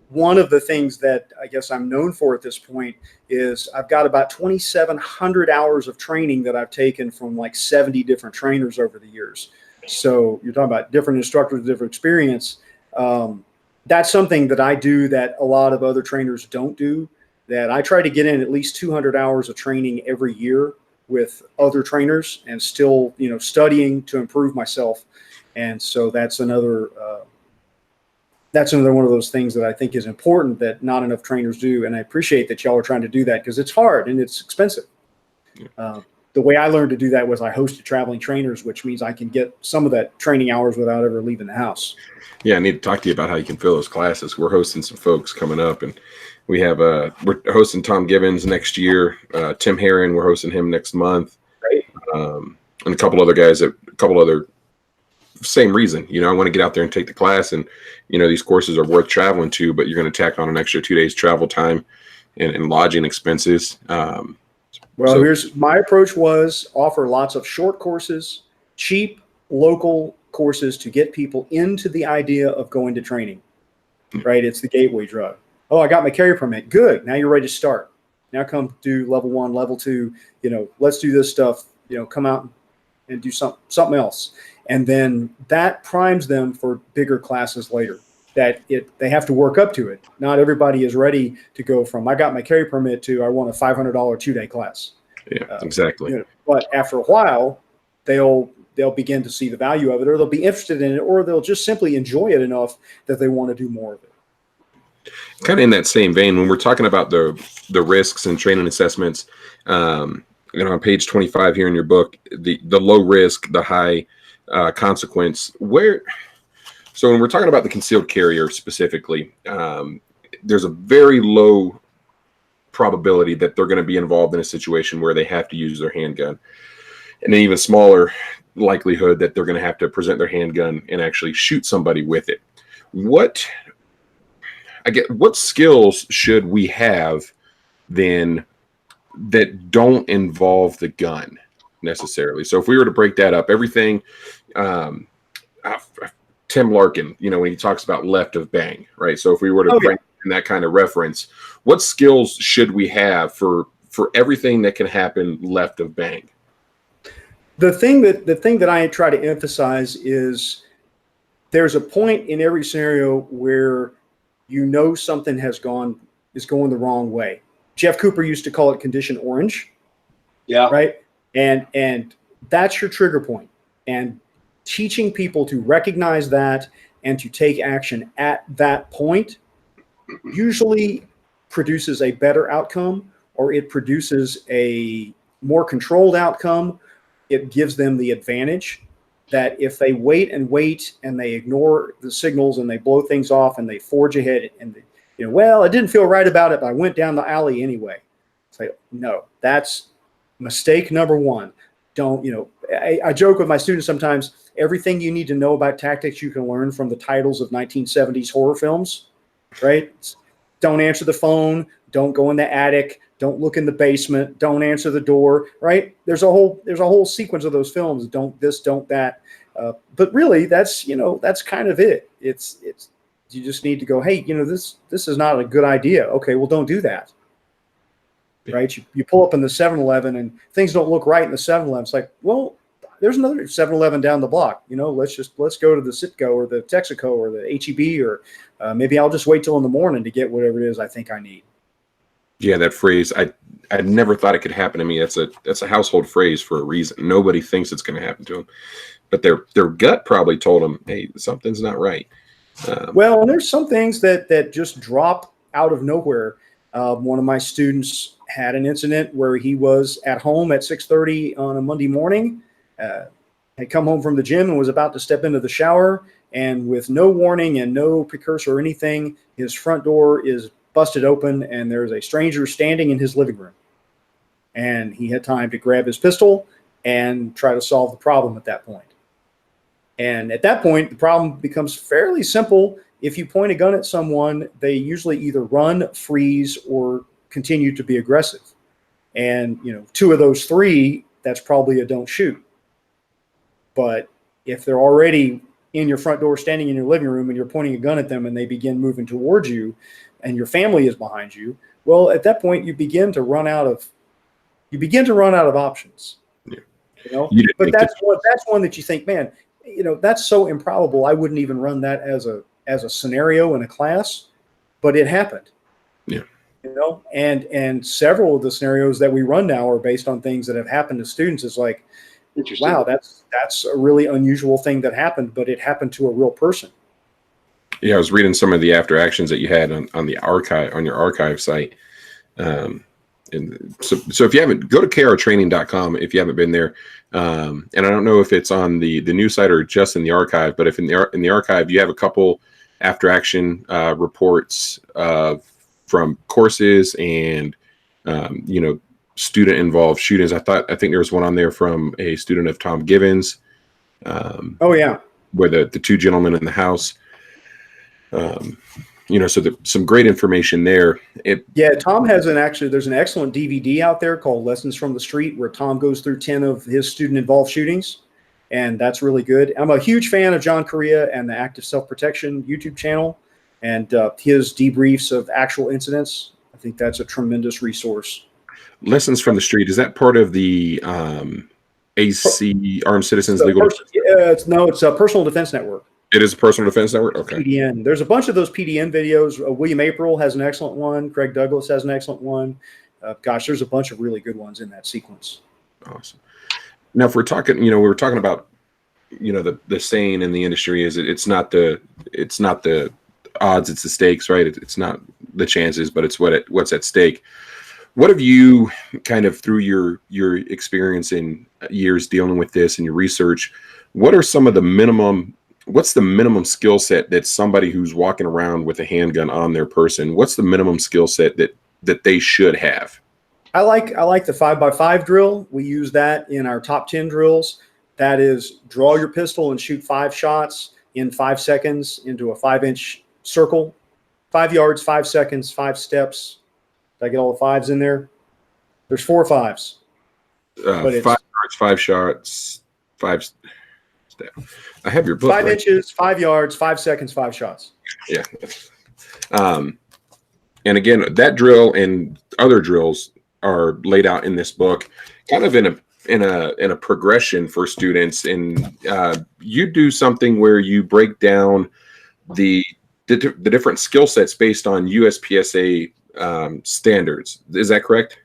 one of the things that I guess I'm known for at this point is I've got about 2,700 hours of training that I've taken from like 70 different trainers over the years. So you're talking about different instructors, different experience. That's something that I do that a lot of other trainers don't do, that I try to get in at least 200 hours of training every year with other trainers and still, studying to improve myself. And so that's another one of those things that I think is important that not enough trainers do. And I appreciate that y'all are trying to do that because it's hard and it's expensive. The way I learned to do that was I hosted traveling trainers, which means I can get some of that training hours without ever leaving the house.
Yeah, I need to talk to you about how you can fill those classes. We're hosting some folks coming up, and We have we're hosting Tom Gibbons next year. Tim Herron, we're hosting him next month.
Right.
And a couple other guys a couple other same reason. I want to get out there and take the class, and these courses are worth traveling to, but you're going to tack on an extra 2 days travel time and lodging expenses.
Well, here's my approach: was offer lots of short courses, cheap local courses to get people into the idea of going to training. Right? It's the gateway drug. Oh, I got my carry permit. Good. Now you're ready to start. Now come do level 1, level 2. Let's do this stuff. Come out and do something else. And then that primes them for bigger classes later. They have to work up to it. Not everybody is ready to go from I got my carry permit to I want a $500 2-day class.
Yeah, exactly.
But after a while, they'll begin to see the value of it, or they'll be interested in it, or they'll just simply enjoy it enough that they want to do more of it.
Kind of in that same vein, when we're talking about the risks and training assessments, on page 25 here in your book, the low risk, the high consequence. So when we're talking about the concealed carrier specifically, there's a very low probability that they're going to be involved in a situation where they have to use their handgun, and an even smaller likelihood that they're going to have to present their handgun and actually shoot somebody with it. What skills should we have then that don't involve the gun necessarily? So if we were to break that up, everything, Tim Larkin, when he talks about left of bang, right? So if we were to bring in that kind of reference, what skills should we have for everything that can happen left of bang?
The thing that I try to emphasize is there's a point in every scenario where something is going the wrong way. Jeff Cooper used to call it condition orange.
Yeah.
Right. And that's your trigger point. And teaching people to recognize that and to take action at that point usually produces a better outcome, or it produces a more controlled outcome. It gives them the advantage that if they wait and they ignore the signals and they blow things off and they forge ahead and well, I didn't feel right about it, but I went down the alley anyway. Say, no, that's mistake number one. Don't, I joke with my students sometimes, everything you need to know about tactics you can learn from the titles of 1970s horror films, right? Don't answer the phone. Don't go in the attic. Don't look in the basement. Don't answer the door, right? There's a whole sequence of those films. Don't this, don't that. But really, that's kind of it. It's you just need to go, hey, this is not a good idea. Okay, well, don't do that. Right? You pull up in the 7-Eleven and things don't look right in the 7-Eleven. It's like, well, there's another 7-Eleven down the block. Let's go to the Citgo or the Texaco or the HEB, or maybe I'll just wait till in the morning to get whatever it is I think I need.
Yeah, that phrase, I never thought it could happen to me. That's a household phrase for a reason. Nobody thinks it's going to happen to them, but their gut probably told them, hey, something's not right.
Well, and there's some things that just drop out of nowhere. One of my students had an incident where he was at home at 6:30 on a Monday morning, had come home from the gym and was about to step into the shower, and with no warning and no precursor or anything, his front door is busted open and there's a stranger standing in his living room. And he had time to grab his pistol and try to solve the problem at that point. And at that point, the problem becomes fairly simple. If you point a gun at someone, they usually either run, freeze, or continue to be aggressive. And, two of those three, that's probably a don't shoot. But if they're already in your front door, standing in your living room, and you're pointing a gun at them and they begin moving towards you and your family is behind you, well, at that point, you begin to run out of options. Yeah. But that's one that you think, man, that's so improbable. I wouldn't even run that as a scenario in a class, but it happened.
Yeah.
And several of the scenarios that we run now are based on things that have happened to students. It's like, wow, that's a really unusual thing that happened, but it happened to a real person.
Yeah, I was reading some of the after actions that you had on the archive, on your archive site. And so if you haven't, go to krtraining.com if you haven't been there. And I don't know if it's on the news site or just in the archive, but if in the archive you have a couple after action reports of from courses and student involved shootings. I think there was one on there from a student of Tom Gibbons.
Oh yeah,
where the two gentlemen in the house. So some great information there.
Yeah, Tom has there's an excellent DVD out there called Lessons from the Street where Tom goes through 10 of his student involved shootings. And that's really good. I'm a huge fan of John Correa and the Active Self-Protection YouTube channel and his debriefs of actual incidents. I think that's a tremendous resource.
Lessons from the Street, is that part of the AC Armed Citizens Legal?
It's a Personal Defense Network.
It is a Personal Defense Network? Okay.
PDN. There's a bunch of those PDN videos. William April has an excellent one. Craig Douglas has an excellent one. There's a bunch of really good ones in that sequence.
Awesome. Now, if we're talking, we were talking about, the saying in the industry is it's not the odds, it's the stakes, right? It's not the chances, but it's what's at stake. What have you kind of through your experience in years dealing with this and your research, what's the minimum skill set that somebody who's walking around with a handgun on their person, what's the minimum skill set that they should have?
I like the 5x5 drill. We use that in our top 10 drills. That is, draw your pistol and shoot 5 shots in 5 seconds into a 5-inch circle, 5 yards, 5 seconds, 5 steps. Did I get all the 5s in there? There's 4 5s.
5 yards, 5 shots, 5 steps. I have your book.
5 inches, 5 yards, 5 seconds, 5 shots.
Yeah. And again, that drill and other drills are laid out in this book, kind of in a progression for students. And you do something where you break down the different skill sets based on USPSA standards. Is that correct?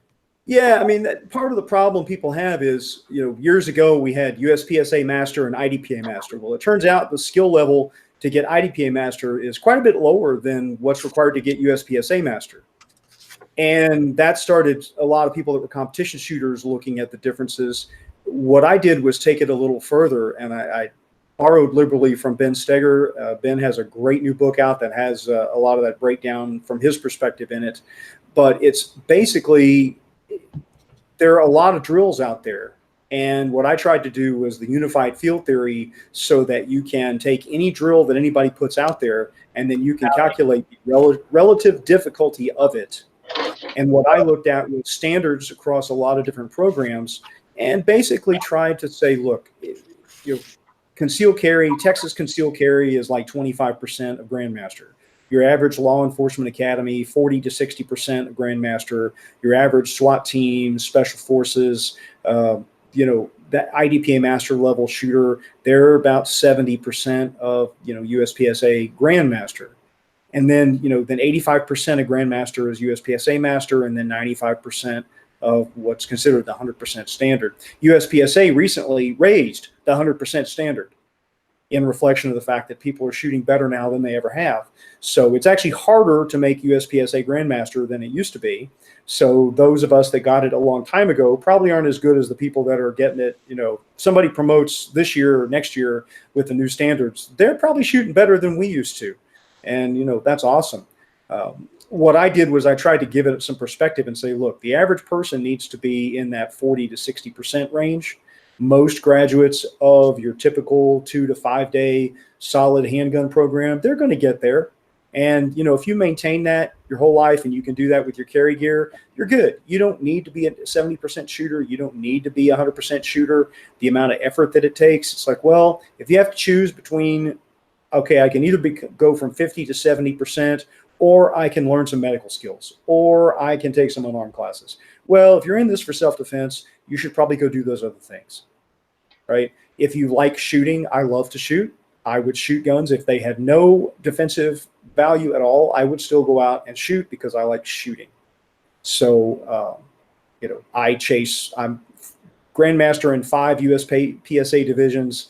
Yeah, I mean, part of the problem people have is, years ago we had USPSA Master and IDPA Master. Well, it turns out the skill level to get IDPA Master is quite a bit lower than what's required to get USPSA Master. And that started a lot of people that were competition shooters looking at the differences. What I did was take it a little further, and I borrowed liberally from Ben Steger. Ben has a great new book out that has a lot of that breakdown from his perspective in it. But it's basically, there are a lot of drills out there. And what I tried to do was the unified field theory so that you can take any drill that anybody puts out there, and then you can calculate the relative difficulty of it. And what I looked at was standards across a lot of different programs and basically tried to say, look, concealed carry, Texas concealed carry is like 25% of Grandmaster. Your average law enforcement academy, 40 to 60% of Grandmaster. Your average SWAT team, special forces, that IDPA master level shooter, they're about 70% of, USPSA Grandmaster. And then, then 85% of Grandmaster is USPSA Master, and then 95% of what's considered the 100% standard. USPSA recently raised the 100% standard in reflection of the fact that people are shooting better now than they ever have. So it's actually harder to make USPSA Grandmaster than it used to be. So those of us that got it a long time ago probably aren't as good as the people that are getting it. Somebody promotes this year or next year with the new standards. They're probably shooting better than we used to. And, that's awesome. What I did was I tried to give it some perspective and say, look, the average person needs to be in that 40 to 60% range. Most graduates of your typical 2 to 5 day solid handgun program, they're going to get there. And, if you maintain that your whole life and you can do that with your carry gear, you're good. You don't need to be a 70% shooter. You don't need to be a 100% shooter. The amount of effort that it takes, it's like, well, if you have to choose between, okay, I can either go from 50 to 70%, or I can learn some medical skills, or I can take some unarmed classes. Well, if you're in this for self-defense, you should probably go do those other things, right? If you like shooting, I love to shoot. I would shoot guns. If they had no defensive value at all, I would still go out and shoot because I like shooting. So, I'm Grandmaster in 5 USPSA divisions,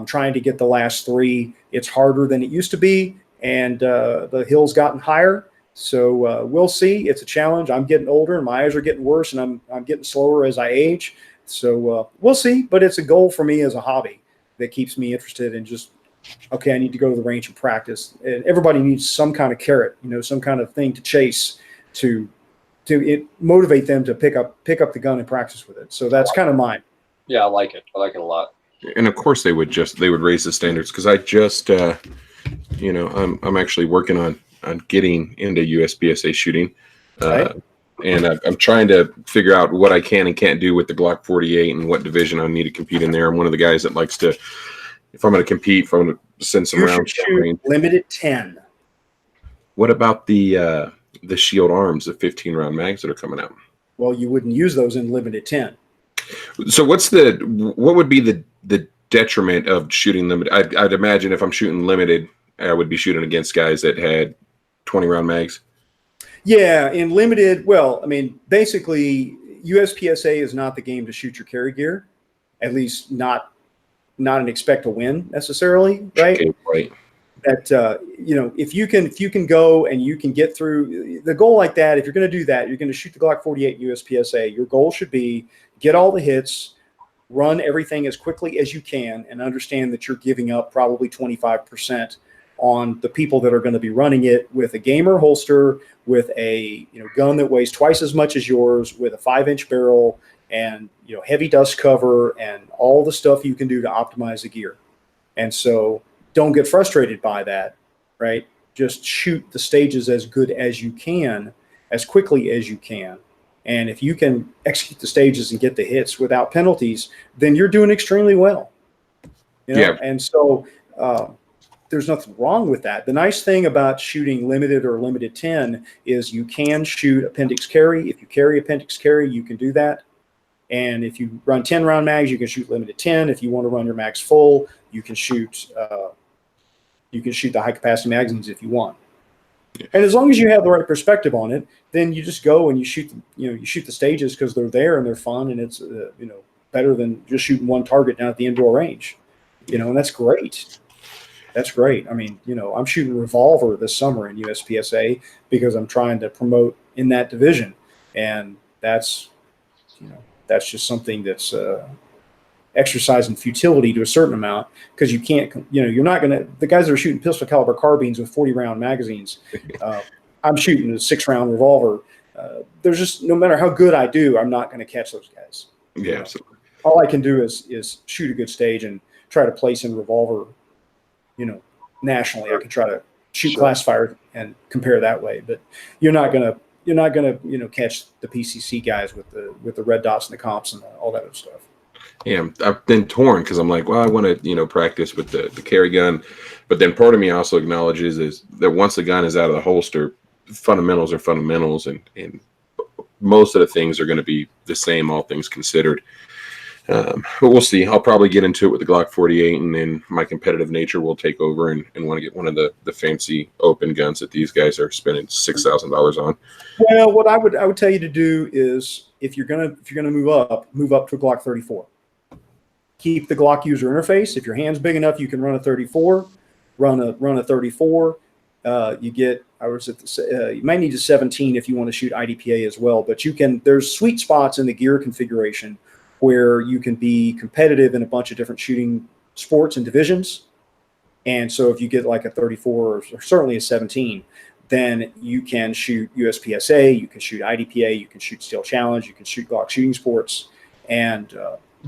trying to get the last 3. It's harder than it used to be, and the hill's gotten higher. So we'll see. It's a challenge. I'm getting older, and my eyes are getting worse, and I'm getting slower as I age. So we'll see. But it's a goal for me as a hobby that keeps me interested in just, okay, I need to go to the range and practice. And everybody needs some kind of carrot, some kind of thing to chase. to motivate them to pick up the gun and practice with it. So that's kind of mine.
Yeah, I like it. I like it a lot.
And of course they would raise the standards, because I just I'm actually working on getting into USPSA shooting.
Right.
And I'm trying to figure out what I can and can't do with the Glock 48 and what division I need to compete in there. I'm one of the guys that likes to, if I'm going to compete, if I'm going to send some rounds.
Shoot limited 10.
What about the Shield Arms, the 15-round mags that are coming out?
Well, you wouldn't use those in limited 10.
So what would be the detriment of shooting limited? I'd imagine if I'm shooting limited, I would be shooting against guys that had 20-round mags. Yeah,
in limited, well, I mean, basically, USPSA is not the game to shoot your carry gear, at least not an expect to win necessarily, right?
Okay, right.
That if you can go and you can get through the goal like that, if you're going to do that, you're going to shoot the Glock 48 USPSA. Your goal should be get all the hits, run everything as quickly as you can, and understand that you're giving up probably 25% on the people that are going to be running it with a gamer holster, with a gun that weighs twice as much as yours, with a 5-inch barrel, and heavy dust cover, and all the stuff you can do to optimize the gear. And so don't get frustrated by that, right? Just shoot the stages as good as you can, as quickly as you can. And if you can execute the stages and get the hits without penalties, then you're doing extremely well.
Yeah.
And so there's nothing wrong with that. The nice thing about shooting limited or limited 10 is you can shoot appendix carry. If you carry appendix carry, you can do that. And if you run 10-round mags, you can shoot limited 10. If you want to run your mags full, you can shoot the high capacity magazines if you want. And as long as you have the right perspective on it, then you just go and you shoot the stages because they're there and they're fun, and it's better than just shooting one target down at the indoor range. And that's great. That's great. I mean, I'm shooting revolver this summer in USPSA because I'm trying to promote in that division, and that's just something that's exercising futility to a certain amount, because you can't, you're not going to, the guys that are shooting pistol caliber carbines with 40-round magazines, I'm shooting a 6-round revolver. There's just, no matter how good I do, I'm not going to catch those guys.
Yeah, absolutely.
All I can do is shoot a good stage and try to place in revolver, nationally. I can try to shoot classifier and compare that way, but you're not going to catch the PCC guys with the red dots and the comps and all that other stuff.
Yeah, I've been torn because I'm like, well, I want to, practice with the carry gun. But then part of me also acknowledges is that once the gun is out of the holster, fundamentals are fundamentals. And most of the things are going to be the same, all things considered. But we'll see. I'll probably get into it with the Glock 48, and then my competitive nature will take over and want to get one of the fancy open guns that these guys are spending $6,000 on.
Well, what I would tell you to do is if you're gonna move up to a Glock 34. Keep the Glock user interface. If your hand's big enough, you can run a 34. Run a 34. You get, you might need a 17 if you want to shoot IDPA as well. But there's sweet spots in the gear configuration where you can be competitive in a bunch of different shooting sports and divisions. And so if you get like a 34 or certainly a 17, then you can shoot USPSA, you can shoot IDPA, you can shoot Steel Challenge, you can shoot Glock shooting sports, and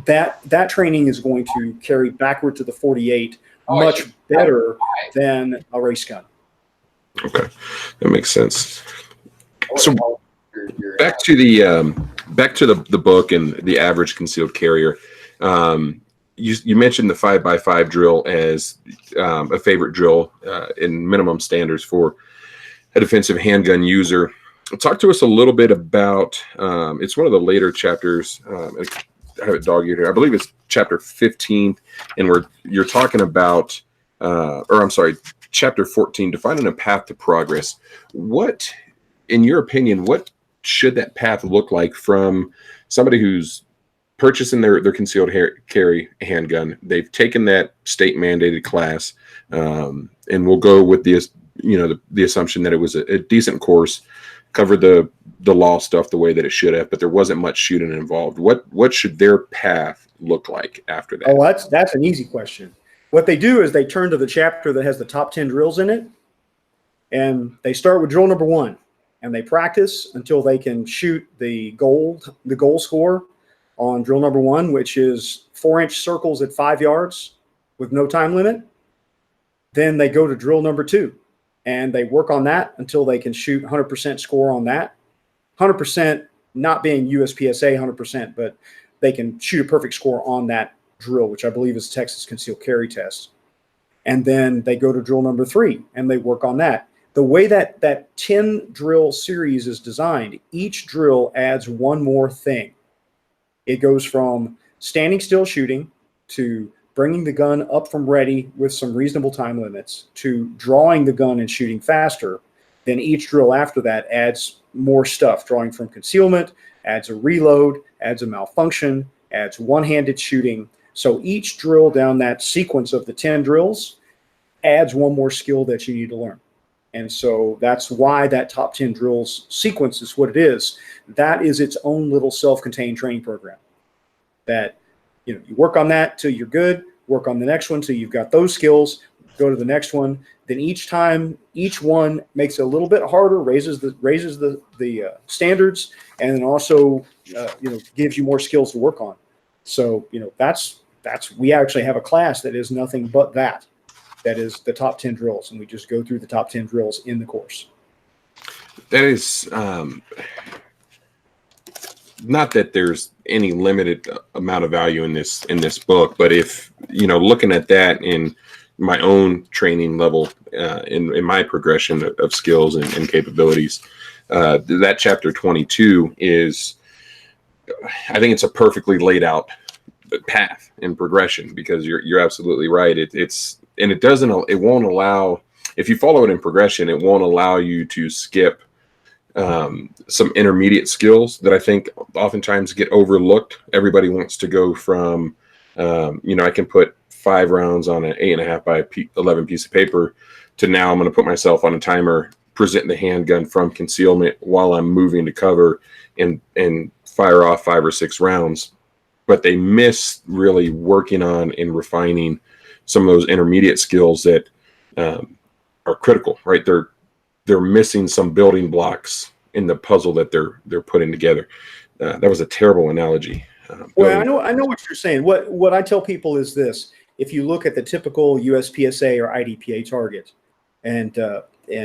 that training is going to carry backward to the 48 much better than a race gun. Okay, that makes sense.
So back to the book and the average concealed carrier. You mentioned the 5x5 drill as a favorite drill in minimum standards for a defensive handgun user. Talk to us a little bit about it's one of the later chapters. I have it dog-eared here. I believe it's chapter 15, and you're talking about, chapter 14, defining a path to progress. What, in your opinion, what should that path look like from somebody who's purchasing their concealed carry handgun? They've taken that state mandated class, and we'll go with the assumption that it was a decent course, covered the law stuff the way that it should have, but there wasn't much shooting involved. What should their path look like after that?
Oh, that's an easy question. What they do is they turn to the chapter that has the top 10 drills in it, and they start with drill number 1. and they practice until they can shoot the goal score on drill number 1, which is 4-inch circles at 5 yards with no time limit. Then they go to drill number 2 and they work on that until they can shoot 100% score on that. 100% not being USPSA 100%, but they can shoot a perfect score on that drill, which I believe is Texas concealed carry test. And then they go to drill number 3 and they work on that. The way that 10 drill series is designed, each drill adds one more thing. It goes from standing still shooting to bringing the gun up from ready with some reasonable time limits to drawing the gun and shooting faster. Then each drill after that adds more stuff, drawing from concealment, adds a reload, adds a malfunction, adds one-handed shooting. So each drill down that sequence of the 10 drills adds one more skill that you need to learn. And so that's why that top 10 drills sequence is what it is. That is its own little self-contained training program that, you work on that till you're good, work on the next one till you've got those skills, go to the next one. Then each time, each one makes it a little bit harder, raises the standards, and then also, gives you more skills to work on. So, that's we actually have a class that is nothing but that. That is the top 10 drills, and we just go through the top 10 drills in the course.
That is not that there's any limited amount of value in this book, but if looking at that in my own training level, in my progression of skills and capabilities, that chapter 22 is, I think it's a perfectly laid out path and progression, because you're absolutely right. It won't allow, if you follow it in progression, it won't allow you to skip some intermediate skills that I think oftentimes get overlooked. Everybody wants to go from, I can put 5 rounds on an 8.5 by 11 piece of paper to now I'm going to put myself on a timer, present the handgun from concealment while I'm moving to cover and fire off 5 or 6 rounds. But they miss really working on and refining some of those intermediate skills that are critical, right? They're missing some building blocks in the puzzle that they're putting together. That was a terrible analogy.
Well, I know what you're saying. What I tell people is this: if you look at the typical USPSA or IDPA target, and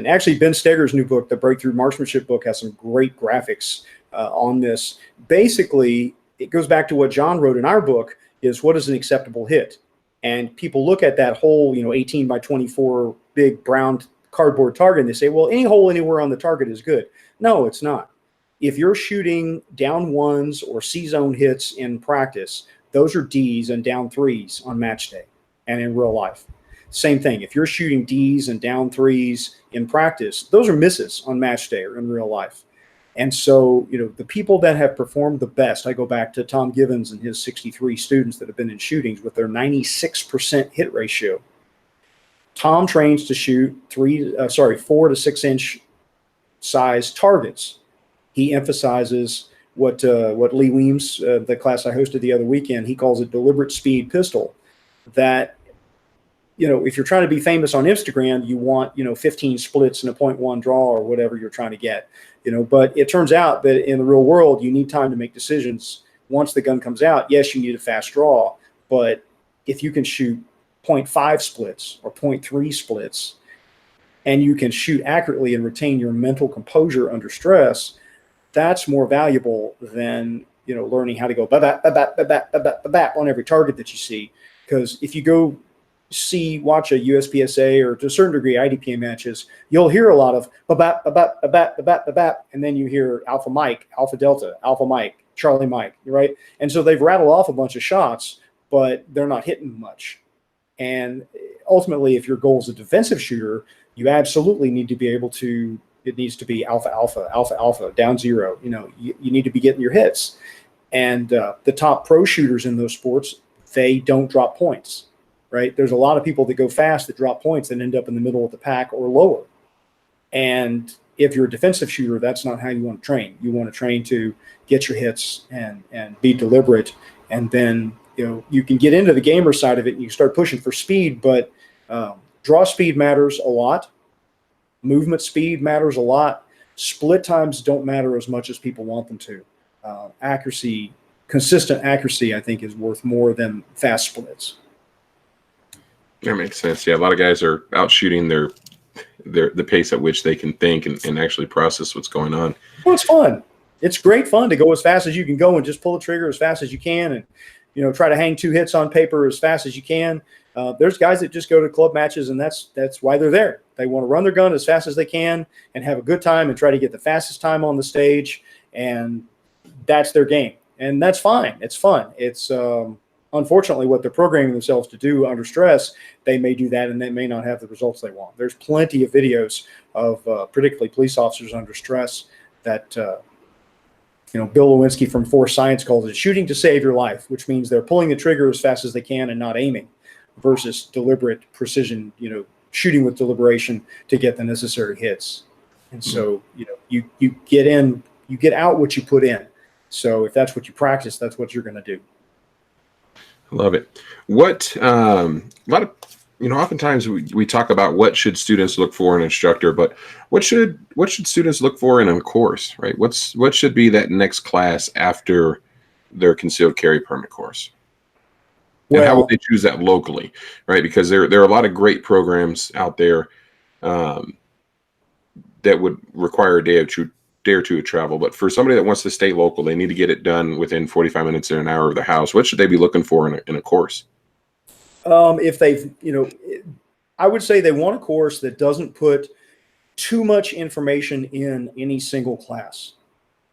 actually Ben Steger's new book, the Breakthrough Marksmanship book, has some great graphics on this. Basically, it goes back to what John wrote in our book: is what is an acceptable hit? And people look at that whole 18 by 24 big brown cardboard target and they say, well, any hole anywhere on the target is good. No, it's not. If you're shooting down 1s or C-zone hits in practice, those are Ds and down 3s on match day and in real life. Same thing. If you're shooting Ds and down 3s in practice, those are misses on match day or in real life. And so, the people that have performed the best, I go back to Tom Givens and his 63 students that have been in shootings with their 96% hit ratio. Tom trains to shoot 4 to 6 inch size targets. He emphasizes what Lee Weems, the class I hosted the other weekend, he calls it deliberate speed pistol. That, if you're trying to be famous on Instagram, you want, 15 splits and a 0.1 draw or whatever you're trying to get, but it turns out that in the real world, you need time to make decisions. Once the gun comes out, yes, you need a fast draw, but if you can shoot 0.5 splits or 0.3 splits, and you can shoot accurately and retain your mental composure under stress, that's more valuable than, learning how to go ba-bat on every target that you see. Because if you go watch a USPSA or to a certain degree IDPA matches, you'll hear a lot of ba-bat, and then you hear Alpha Mike, Alpha Delta, Alpha Mike, Charlie Mike, right? And so they've rattled off a bunch of shots, but they're not hitting much. And ultimately, if your goal is a defensive shooter, you absolutely need to be able to, it needs to be alpha, alpha, alpha, alpha, down 0. You need to be getting your hits. And the top pro shooters in those sports, they don't drop points, right? There's a lot of people that go fast that drop points and end up in the middle of the pack or lower. And if you're a defensive shooter, that's not how you want to train. You want to train to get your hits and be deliberate. And then, you can get into the gamer side of it and you start pushing for speed, but draw speed matters a lot. Movement speed matters a lot. split times don't matter as much as people want them to. Accuracy, consistent accuracy, I think, is worth more than fast splits.
That makes sense. Yeah, a lot of guys are out shooting the pace at which they can think and actually process what's going on.
Well, it's fun. It's great fun to go as fast as you can go and just pull the trigger as fast as you can, and try to hang 2 hits on paper as fast as you can. There's guys that just go to club matches, and that's why they're there. They want to run their gun as fast as they can and have a good time and try to get the fastest time on the stage, and that's their game. And that's fine. It's fun. It's unfortunately what they're programming themselves to do under stress. They may do that, and they may not have the results they want. There's plenty of videos of particularly police officers under stress that Bill Lewinsky from Force Science calls it shooting to save your life, which means they're pulling the trigger as fast as they can and not aiming, versus deliberate precision, shooting with deliberation to get the necessary hits. And so, you get out what you put in. So if that's what you practice, that's what you're going to do.
Love it. What a lot of oftentimes we talk about what should students look for in an instructor, but what should students look for in a course, right? What should be that next class after their concealed carry permit course? And how would they choose that locally, right? Because there are a lot of great programs out there that would require a day or two of travel. But for somebody that wants to stay local, they need to get it done within 45 minutes or an hour of the house. What should they be looking for in a course?
If they've, I would say they want a course that doesn't put too much information in any single class.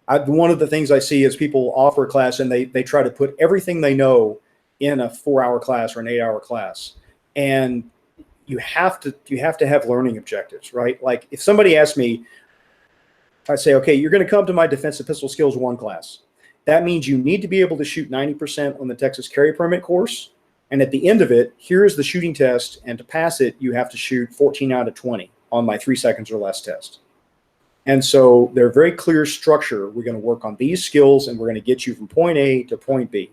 One of the things I see is people offer a class and they try to put everything they know in a 4-hour class or an 8-hour class. And you have to have learning objectives, right? Like if somebody asks me, if I say, okay, you're going to come to my defensive pistol skills 1 class. That means you need to be able to shoot 90% on the Texas carry permit course. And at the end of it, here's the shooting test. And to pass it, you have to shoot 14 out of 20 on my 3 seconds or less test. And so they're very clear structure. We're going to work on these skills and we're going to get you from point A to point B.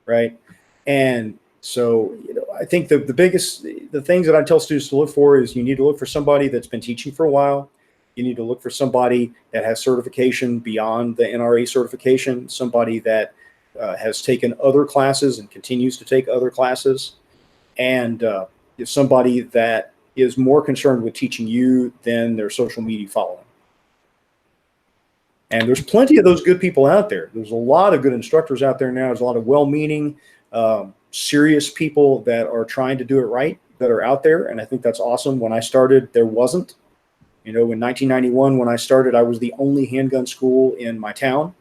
Right. And so, I think the things that I tell students to look for is you need to look for somebody that's been teaching for a while. You need to look for somebody that has certification beyond the NRA certification, somebody that has taken other classes and continues to take other classes, and is somebody that is more concerned with teaching you than their social media following. And there's plenty of those good people out there. There's a lot of good instructors out there now. There's a lot of well-meaning, serious people that are trying to do it right that are out there. And I think that's awesome. When I started, there wasn't. In 1991, when I started, I was the only handgun school in my town.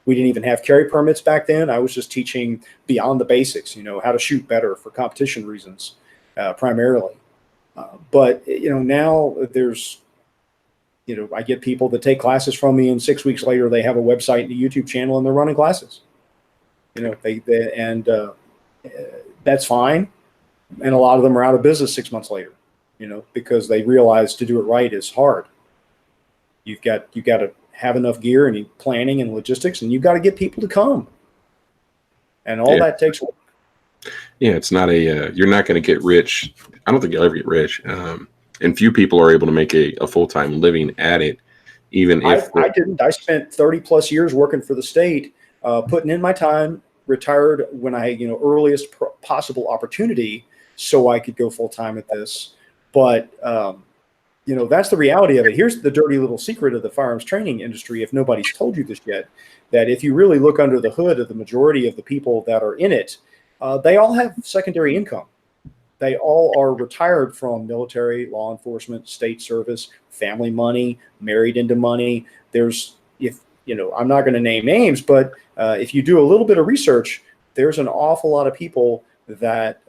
We didn't even have carry permits back then. I was just teaching beyond the basics, how to shoot better for competition reasons, primarily. But now there's, I get people that take classes from me, and 6 weeks later they have a website and a YouTube channel, and they're running classes. That's fine. And a lot of them are out of business 6 months later, because they realize to do it right is hard. You've got to have enough gear and planning and logistics, and you've got to get people to come. And all that takes work.
Yeah, it's not you're not going to get rich. I don't think you'll ever get rich. And few people are able to make a full-time living at it, even if
I didn't. I spent 30 plus years working for the state, putting in my time, retired when I, earliest possible opportunity, so I could go full-time at this. But, that's the reality of it. Here's the dirty little secret of the firearms training industry, if nobody's told you this yet, that if you really look under the hood of the majority of the people that are in it, they all have secondary income. They all are retired from military, law enforcement, state service, family money, married into money. I'm not going to name names, but if you do a little bit of research, there's an awful lot of people that,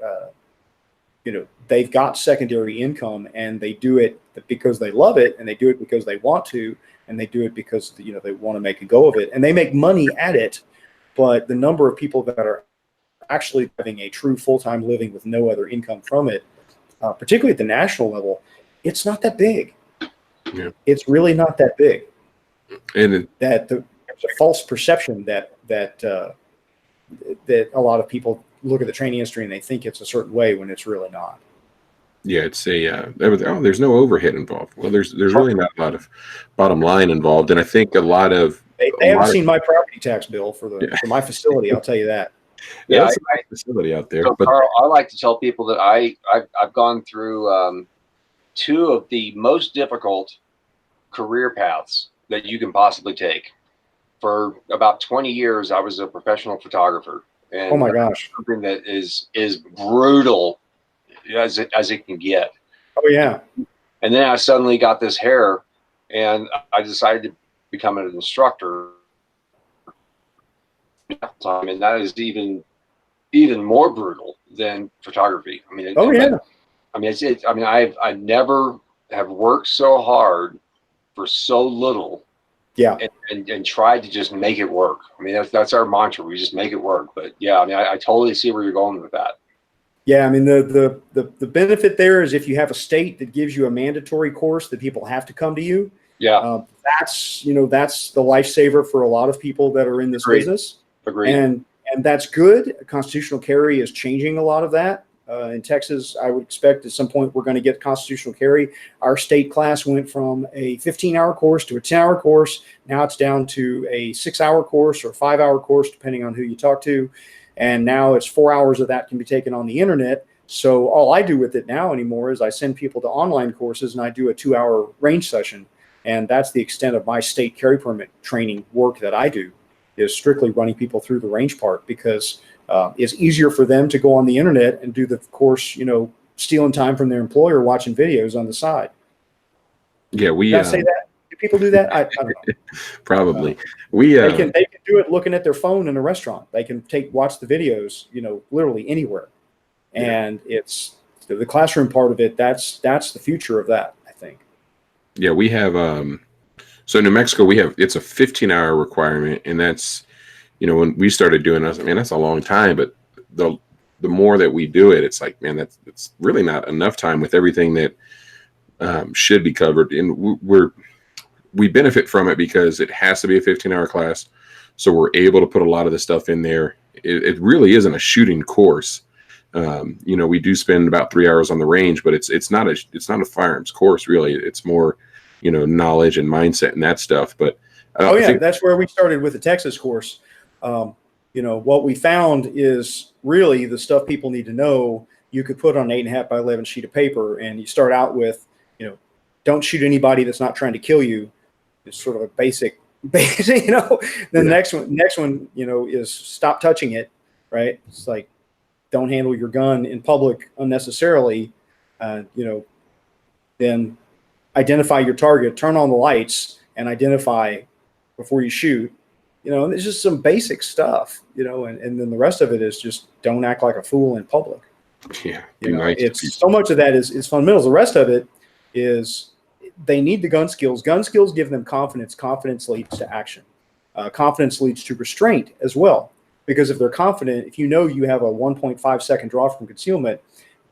they've got secondary income, and they do it because they love it, and they do it because they want to, and they do it because, they want to make a go of it, and they make money at it. But the number of people that are actually having a true full-time living with no other income from it, particularly at the national level, it's not that big. Yeah. It's really not that big. And there's a false perception that a lot of people look at the training industry and they think it's a certain way when it's really not.
Yeah, it's there's no overhead involved. Well, there's really not a lot of bottom line involved, and I think
They haven't seen my property tax bill for
yeah,
my facility. I'll tell you that.
Yeah,
that's a nice facility out there.
so
But
Carl, I like to tell people that I've gone through two of the most difficult career paths that you can possibly take. For about 20 years, I was a professional photographer,
Oh
and
my gosh.
something that is brutal as it can get.
Oh yeah.
And then I suddenly got this hair, and I decided to become an instructor. And that is even more brutal than photography. I mean,
Oh yeah.
I mean, I mean, I never have worked so hard for so little.
Yeah.
And tried to just make it work. I mean, that's our mantra. We just make it work. But yeah, I mean, I totally see where you're going with that.
Yeah, I mean the benefit there is if you have a state that gives you a mandatory course that people have to come to you.
Yeah,
That's that's the lifesaver for a lot of people that are in this
Agreed.
business.
agreed.
And that's good. Constitutional carry is changing a lot of that. In Texas, I would expect at some point we're going to get constitutional carry. Our state class went from a 15-hour course to a 10-hour course. Now it's down to a 6-hour course or a 5-hour course, depending on who you talk to. And now it's 4 hours of that can be taken on the internet. So all I do with it now anymore is I send people to online courses and I do a 2-hour range session. And that's the extent of my state carry permit training work that I do, is strictly running people through the range part, because it's easier for them to go on the internet and do the course, stealing time from their employer, watching videos on the side.
yeah,
Did I say that? Do people do that? I don't know.
probably
They can do it looking at their phone in a restaurant. They can watch the videos, literally anywhere. And it's the classroom part of it. That's the future of that, I think.
yeah, we have so in New Mexico it's a 15-hour requirement, and that's when we started doing this, I mean, that's a long time, but the more that we do it, it's like, man, it's really not enough time with everything that should be covered. And we benefit from it because it has to be a 15-hour class. So we're able to put a lot of the stuff in there. It really isn't a shooting course. We do spend about 3 hours on the range, but it's not a firearms course, really. It's more, knowledge and mindset and that stuff. But
Oh yeah, that's where we started with the Texas course. What we found is really the stuff people need to know. You could put on an 8.5 by 11 sheet of paper, and you start out with, don't shoot anybody that's not trying to kill you. It's sort of a basic. Then the next one, is stop touching it. Right? It's like, don't handle your gun in public unnecessarily. Then identify your target, turn on the lights, and identify before you shoot. And it's just some basic stuff, and then the rest of it is just don't act like a fool in public.
yeah, nice.
It's so much of that is fundamentals. The rest of it is they need the gun skills. Gun skills give them confidence. Confidence leads to action. Confidence leads to restraint as well, because if they're confident, if you have a 1.5 second draw from concealment,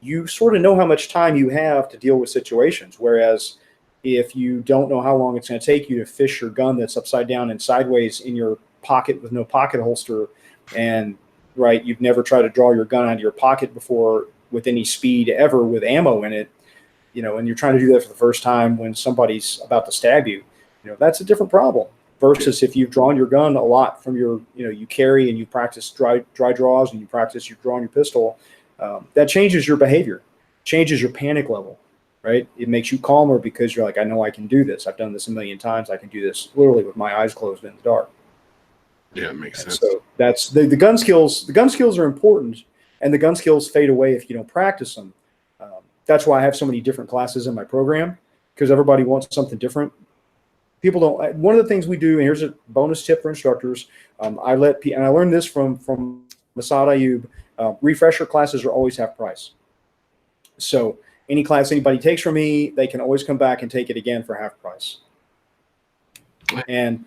you sort of know how much time you have to deal with situations. Whereas if you don't know how long it's going to take you to fish your gun that's upside down and sideways in your pocket with no pocket holster, and you've never tried to draw your gun out of your pocket before with any speed ever with ammo in it, and you're trying to do that for the first time when somebody's about to stab you, that's a different problem versus if you've drawn your gun a lot from your, you carry and you practice dry draws and you practice you drawing your pistol. That changes your behavior, changes your panic level. Right? It makes you calmer because you're like, I know I can do this. I've done this a million times. I can do this literally with my eyes closed in the dark.
Yeah, it makes sense.
So that's the gun skills. The gun skills are important, and the gun skills fade away if you don't practice them. That's why I have so many different classes in my program, because everybody wants something different. People don't. One of the things we do, and here's a bonus tip for instructors. And I learned this from Masad Ayub. Refresher classes are always half price. So any class anybody takes from me, they can always come back and take it again for half price. And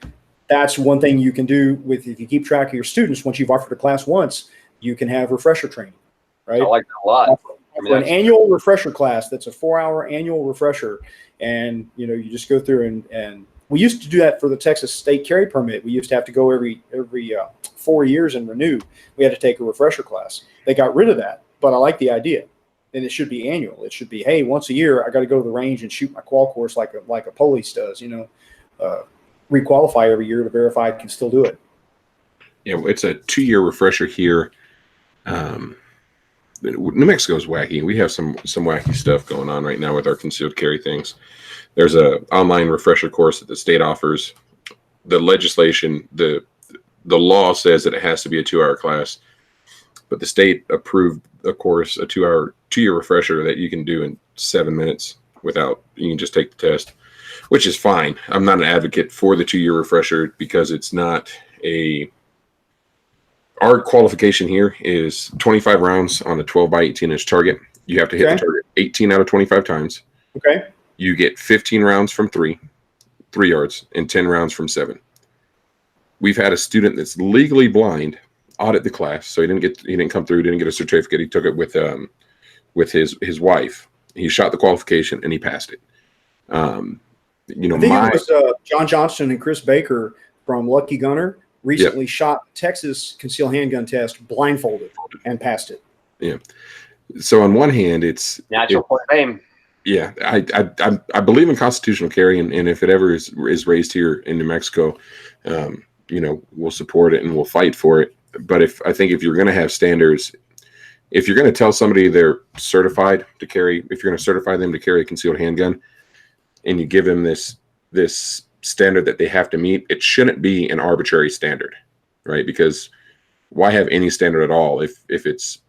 that's one thing you can do if you keep track of your students. Once you've offered a class once, you can have refresher training, right?
I like that a lot.
For an annual refresher class, that's a 4-hour annual refresher. And, you just go through and we used to do that for the Texas state carry permit. We used to have to go every 4 years and renew. We had to take a refresher class. They got rid of that, but I like the idea. then it should be annual. It should be, hey, once a year I got to go to the range and shoot my qual course like a police does. Requalify every year to verify I can still do it.
Yeah, it's a 2-year refresher here. New Mexico's wacky. We have some wacky stuff going on right now with our concealed carry things. There's a online refresher course that the state offers. The legislation, the law says that it has to be a 2-hour class, but the state approved a course, a 2-year refresher that you can do in 7 minutes you can just take the test, which is fine. I'm not an advocate for the 2-year refresher because it's not our qualification here is 25 rounds on a 12 by 18 inch target. You have to hit the target 18 out of 25 times.
Okay.
You get 15 rounds from 3 yards, and 10 rounds from 7. We've had a student that's legally blind audit the class, so he didn't come through, didn't get a certificate. He took it with his wife. He shot the qualification and he passed it.
I think it was John Johnston and Chris Baker from Lucky Gunner recently shot Texas concealed handgun test blindfolded and passed it.
Yeah. So on one hand, it's
natural point of aim.
Yeah, I believe in constitutional carry, and if it ever is raised here in New Mexico, we'll support it and we'll fight for it. But I think if you're going to have standards, if you're going to tell somebody they're certified to carry, if you're going to certify them to carry a concealed handgun, and you give them this standard that they have to meet, it shouldn't be an arbitrary standard, right? Because why have any standard at all if it's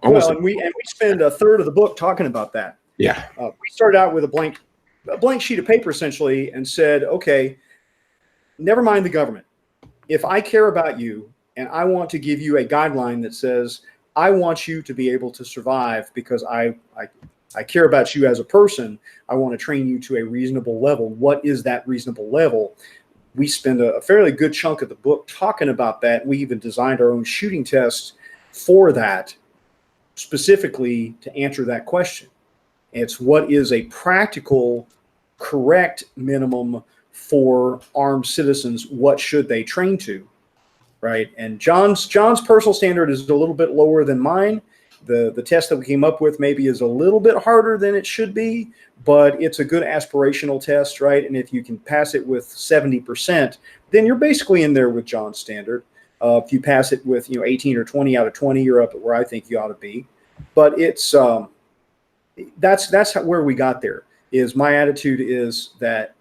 almost
and we spend a third of the book talking about that.
Yeah.
We started out with a blank sheet of paper essentially and said, okay, never mind the government. If I care about you and I want to give you a guideline that says I want you to be able to survive because I care about you as a person, I want to train you to a reasonable level. What is that reasonable level? We spend a fairly good chunk of the book talking about that. We even designed our own shooting tests for that, specifically to answer that question. It's what is a practical, correct minimum for armed citizens? What should they train to, right? And John's personal standard is a little bit lower than mine. The test that we came up with maybe is a little bit harder than it should be, but it's a good aspirational test, right? And if you can pass it with 70%, then you're basically in there with John's standard. If you pass it with 18 or 20 out of 20, you're up at where I think you ought to be. But it's that's where we got there. Is my attitude is that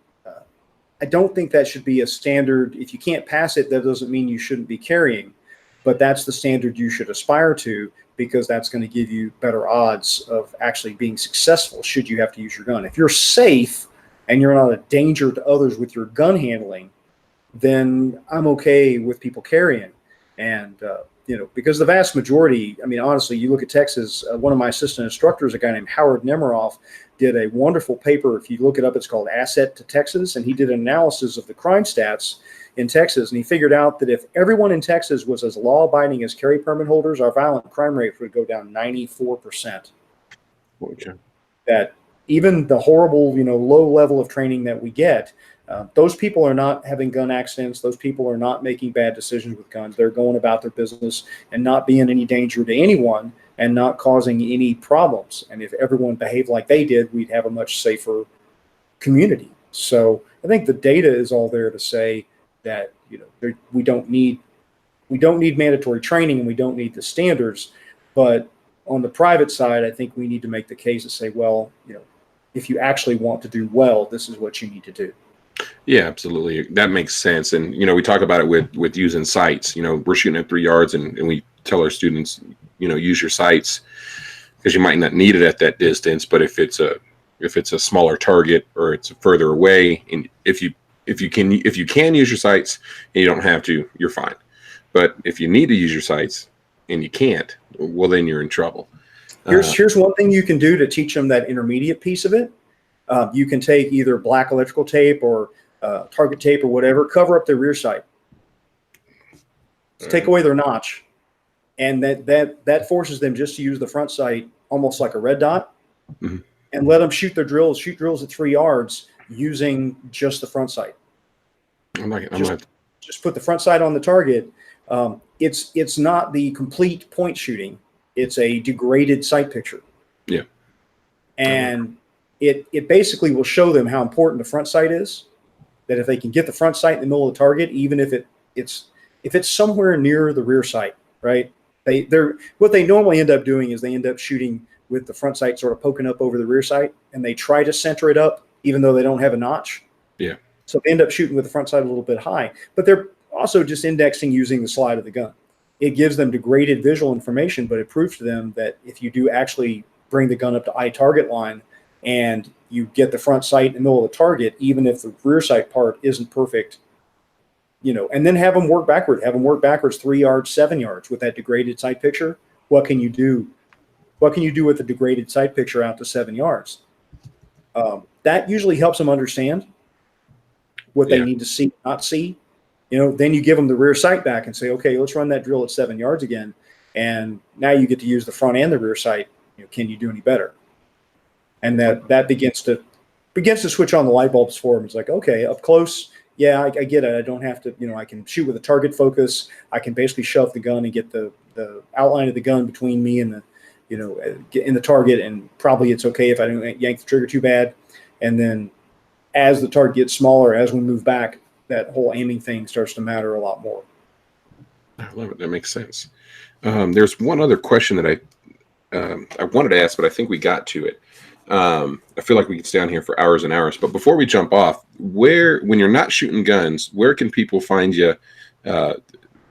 I don't think that should be a standard. If you can't pass it, that doesn't mean you shouldn't be carrying, but that's the standard you should aspire to, because that's going to give you better odds of actually being successful should you have to use your gun. If you're safe and you're not a danger to others with your gun handling, then I'm okay with people carrying. And, because the vast majority, I mean, honestly, you look at Texas, one of my assistant instructors, a guy named Howard Nemiroff, did a wonderful paper. If you look it up, it's called Asset to Texas. And he did an analysis of the crime stats in Texas. And he figured out that if everyone in Texas was as law-abiding as carry permit holders, our violent crime rate would go down 94%.
Okay.
That even the horrible, low level of training that we get, those people are not having gun accidents. Those people are not making bad decisions with guns. They're going about their business and not being any danger to anyone and not causing any problems. And if everyone behaved like they did, we'd have a much safer community. So I think the data is all there to say that we don't need mandatory training and we don't need the standards. But on the private side, I think we need to make the case and say, well, if you actually want to do well, this is what you need to do.
Yeah, absolutely. That makes sense. And, we talk about it with using sights. We're shooting at 3 yards and we tell our students, use your sights because you might not need it at that distance. But if it's a smaller target or it's further away, and if you can use your sights and you don't have to, you're fine. But if you need to use your sights and you can't, well, then you're in trouble.
Here's one thing you can do to teach them that intermediate piece of it. You can take either black electrical tape or target tape or whatever, cover up their rear sight. Take away their notch. And that forces them just to use the front sight almost like a red dot, and let them shoot drills at 3 yards using just the front sight. Just put the front sight on the target. It's not the complete point shooting. It's a degraded sight picture.
Yeah.
And it basically will show them how important the front sight is. That if they can get the front sight in the middle of the target, even if it's somewhere near the rear sight, right? What they normally end up doing is they end up shooting with the front sight sort of poking up over the rear sight, and they try to center it up, even though they don't have a notch.
Yeah.
So they end up shooting with the front sight a little bit high, but they're also just indexing using the slide of the gun. It gives them degraded visual information, but it proves to them that if you do actually bring the gun up to eye target line and you get the front sight in the middle of the target, even if the rear sight part isn't perfect, and then have them work backwards 3 yards, 7 yards with that degraded sight picture. What can you do? What can you do with the degraded sight picture out to 7 yards? That usually helps them understand what they need to see, not see. Then you give them the rear sight back and say, okay, let's run that drill at 7 yards again. And now you get to use the front and the rear sight. Can you do any better? And that begins to switch on the light bulbs for them. It's like, okay, up close, yeah, I get it. I don't have to, I can shoot with a target focus. I can basically shove the gun and get the outline of the gun between me and get in the target, and probably it's okay if I don't yank the trigger too bad. And then as the target gets smaller, as we move back, that whole aiming thing starts to matter a lot more.
I love it. That makes sense. There's one other question that I wanted to ask, but I think we got to it. I feel like we could stay on here for hours and hours. But before we jump off, when you're not shooting guns, where can people find you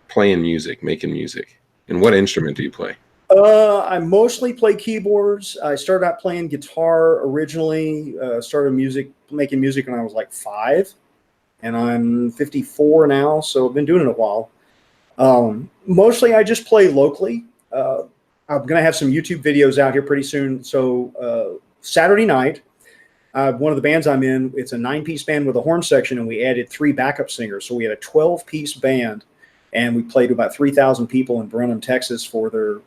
playing music, making music? And what instrument do you play?
I mostly play keyboards. I started out playing guitar originally. Started making music when I was like 5, and I'm 54 now, so I've been doing it a while. Mostly I just play locally. I'm going to have some YouTube videos out here pretty soon. So Saturday night, one of the bands I'm in, it's a 9-piece band with a horn section, and we added 3 backup singers. So we had a 12-piece band, and we played to about 3,000 people in Brenham, Texas for their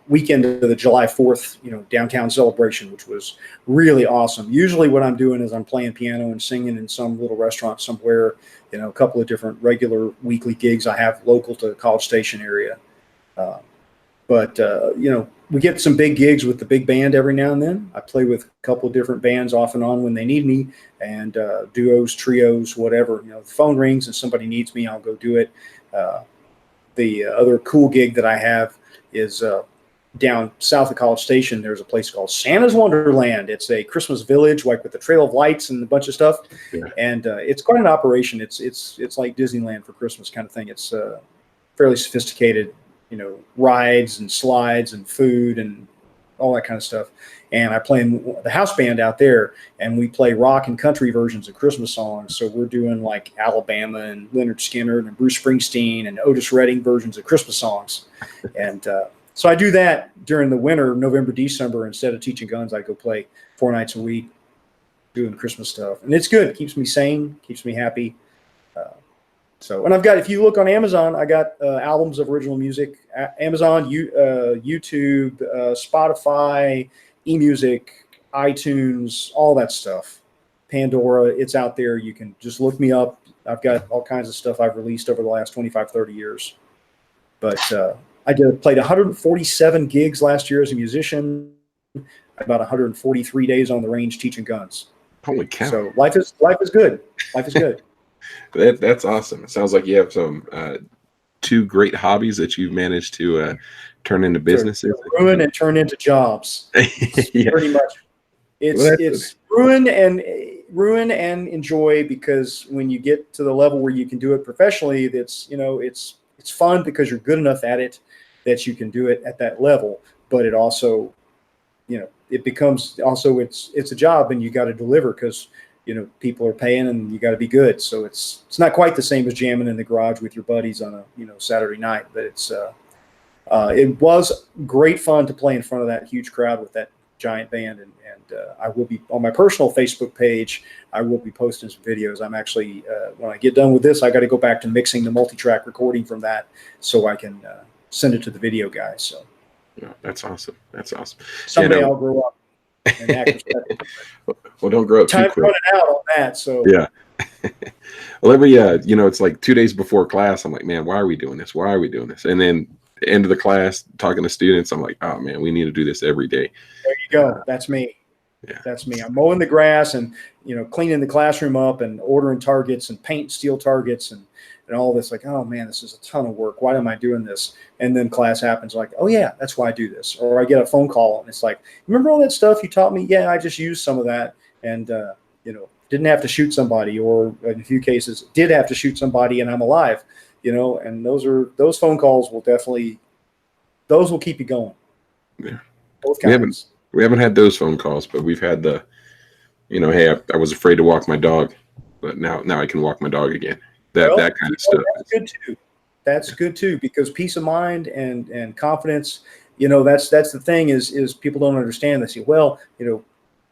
weekend of the July 4th, downtown celebration, which was really awesome. Usually what I'm doing is I'm playing piano and singing in some little restaurant somewhere, a couple of different regular weekly gigs I have local to College Station area. But we get some big gigs with the big band every now and then. I play with a couple of different bands off and on when they need me, and duos, trios, whatever. The phone rings and somebody needs me, I'll go do it. The other cool gig that I have is down south of College Station. There's a place called Santa's Wonderland. It's a Christmas village, like with a trail of lights and a bunch of stuff. Yeah. And it's quite an operation. It's like Disneyland for Christmas kind of thing. It's fairly sophisticated, rides and slides and food and all that kind of stuff. And I play in the house band out there, and we play rock and country versions of Christmas songs. So we're doing like Alabama and Leonard Skinner and Bruce Springsteen and Otis Redding versions of Christmas songs. And so I do that during the winter, November, December. Instead of teaching guns, I go play 4 nights a week doing Christmas stuff. And it's good. It keeps me sane, keeps me happy. And I've got, if you look on Amazon, I got albums of original music, Amazon, YouTube, Spotify, eMusic, iTunes, all that stuff. Pandora, it's out there. You can just look me up. I've got all kinds of stuff I've released over the last 25, 30 years. But I played 147 gigs last year as a musician, about 143 days on the range teaching guns.
Holy cow.
So life is good. Life is good.
That's awesome. It sounds like you have some 2 great hobbies that you've managed to turn into businesses.
Ruin and turn into jobs.
Yeah.
Pretty much. It's ruin and enjoy, because when you get to the level where you can do it professionally, it's fun because you're good enough at it that you can do it at that level. But it also, it becomes also it's a job, and you got to deliver because people are paying, and you got to be good. So it's not quite the same as jamming in the garage with your buddies on a Saturday night, but it was great fun to play in front of that huge crowd with that giant band. And I will be on my personal Facebook page. I will be posting some videos. I'm actually when I get done with this, I got to go back to mixing the multi-track recording from that so I can send it to the video guys. So
yeah, that's awesome.
Someday I'll grow up.
Well, don't grow up too quick.
Time's running out on that, so
yeah. Well, every it's like 2 days before class, I'm like, man, why are we doing this? And then end of the class talking to students. I'm like, oh man, we need to do this every day.
There you go. That's me.
Yeah.
That's me. I'm mowing the grass and, cleaning the classroom up and ordering targets and paint steel targets and all this. Like, oh man, this is a ton of work. Why am I doing this? And then class happens, like, oh yeah, that's why I do this. Or I get a phone call and it's like, remember all that stuff you taught me? Yeah, I just used some of that and, didn't have to shoot somebody, or in a few cases did have to shoot somebody and I'm alive, and those phone calls will definitely, those will keep you going.
Yeah.
Both kinds.
We haven't had those phone calls, but we've had the, hey, I was afraid to walk my dog, but now I can walk my dog again. That kind of stuff.
That's good too. That's good too, because peace of mind and confidence, that's the thing is people don't understand. They say, well,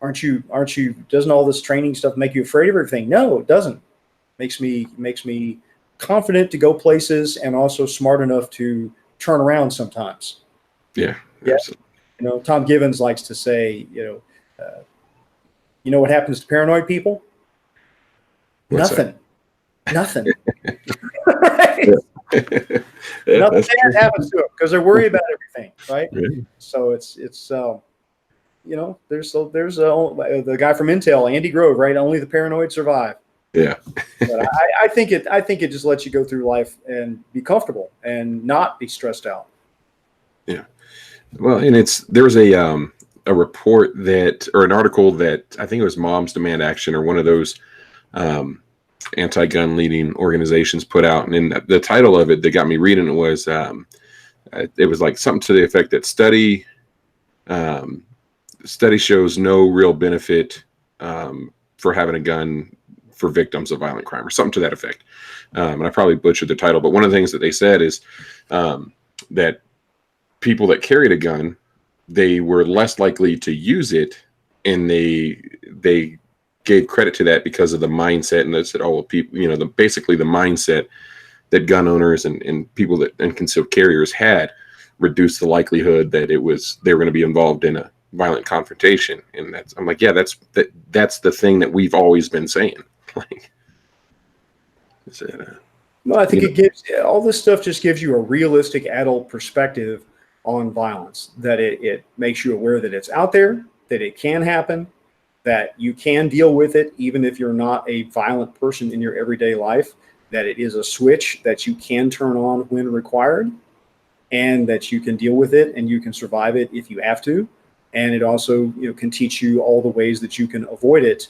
aren't you, doesn't all this training stuff make you afraid of everything? No, it doesn't. Makes me confident to go places and also smart enough to turn around sometimes.
Yeah.
Absolutely. Tom Givens likes to say, what happens to paranoid people? Nothing. Nothing. Right? Nothing bad happens to them because they're worried about everything, right?
Yeah.
So it's there's the guy from Intel, Andy Grove, right? Only the paranoid survive.
Yeah.
But I think it just lets you go through life and be comfortable and not be stressed out.
Yeah. Well, and there was a report or an article that I think it was Moms Demand Action or one of those anti-gun leading organizations put out, and then the title of it that got me reading it was like something to the effect that study shows no real benefit for having a gun for victims of violent crime, or something to that effect. And I probably butchered the title, but one of the things that they said is that people that carried a gun, they were less likely to use it, and they gave credit to that because of the mindset, and they said, oh well, people, basically the mindset that gun owners and people and concealed carriers had reduced the likelihood that they were going to be involved in a violent confrontation. And I'm like, yeah, that's the thing that we've always been saying. Like,
well, I think it gives all this stuff just gives you a realistic adult perspective on violence, that it makes you aware that it's out there, that it can happen, that you can deal with it even if you're not a violent person in your everyday life, that it is a switch that you can turn on when required, and that you can deal with it and you can survive it if you have to. And it also can teach you all the ways that you can avoid it.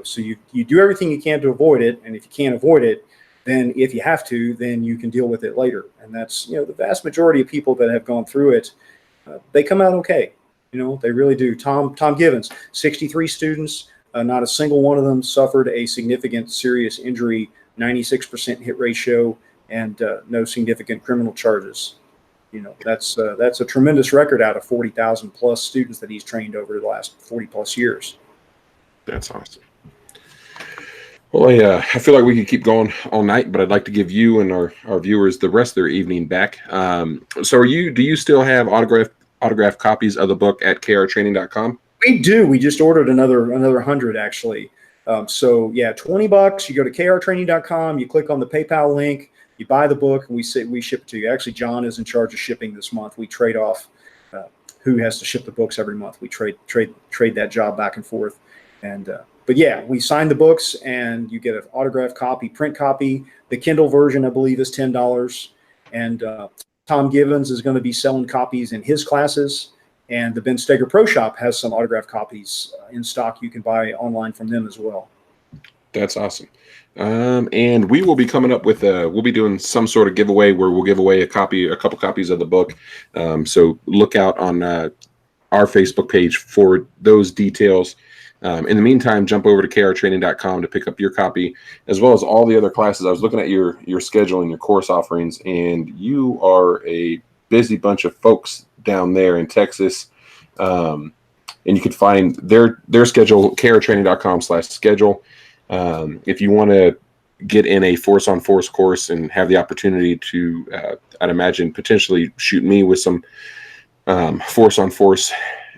So you do everything you can to avoid it, and if you can't avoid it, then if you have to, then you can deal with it later. And that's the vast majority of people that have gone through it, they come out okay. They really do. Tom Givens, 63 students, not a single one of them suffered a significant serious injury, 96% hit ratio, and no significant criminal charges. That's a tremendous record out of 40,000 plus students that he's trained over the last 40 plus years.
That's awesome. Well, I feel like we could keep going all night, but I'd like to give you and our viewers the rest of their evening back. So do you still have autographed copies of the book at krtraining.com?
We do. We just ordered another 100 actually. So yeah, $20. You go to krtraining.com, you click on the PayPal link, you buy the book, and we ship it to you. Actually, John is in charge of shipping this month. We trade off who has to ship the books every month. We trade that job back and forth. And but yeah, we sign the books and you get an autographed copy, print copy. The Kindle version, I believe, is $10. And Tom Givens is going to be selling copies in his classes. And the Ben Steger Pro Shop has some autographed copies in stock. You can buy online from them as well.
That's awesome. And we will be coming up with we'll be doing some sort of giveaway where we'll give away a couple copies of the book. So look out on our Facebook page for those details. In the meantime, jump over to krtraining.com to pick up your copy, as well as all the other classes. I was looking at your schedule and your course offerings, and you are a busy bunch of folks down there in Texas. And you can find their schedule, krtraining.com/schedule. If you want to get in a force-on-force course and have the opportunity to, I'd imagine, potentially shoot me with some force-on-force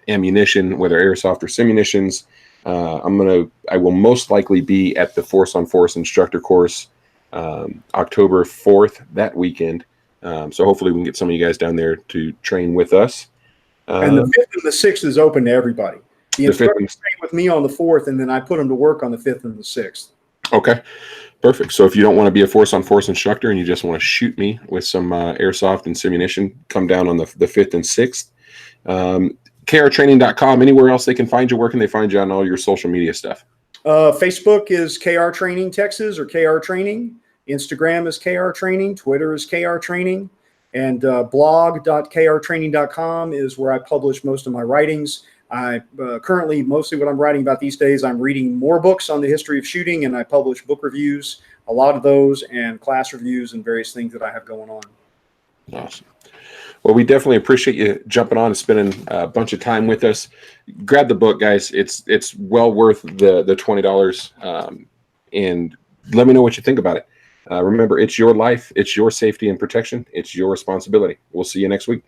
ammunition, whether airsoft or simunitions, I will most likely be at the Force on Force instructor course October 4th that weekend. So hopefully we can get some of you guys down there to train with us.
And the 5th and the 6th is open to everybody. The instructors train with me on the 4th, and then I put them to work on the 5th and the 6th.
Okay, perfect. So if you don't want to be a force-on-force instructor and you just want to shoot me with some airsoft and simunition, come down on the 5th and 6th. krtraining.com. Anywhere else they can find you? Where can they find you on all your social media stuff?
Facebook is KR Training Texas or KR Training. Instagram is KR Training. Twitter is KR Training. And blog.krtraining.com is where I publish most of my writings. I currently, mostly what I'm writing about these days, I'm reading more books on the history of shooting, and I publish book reviews, a lot of those, and class reviews and various things that I have going on.
Awesome. Well, we definitely appreciate you jumping on and spending a bunch of time with us. Grab the book, guys. It's well worth the $20. And let me know what you think about it. Remember, it's your life, it's your safety and protection, it's your responsibility. We'll see you next week.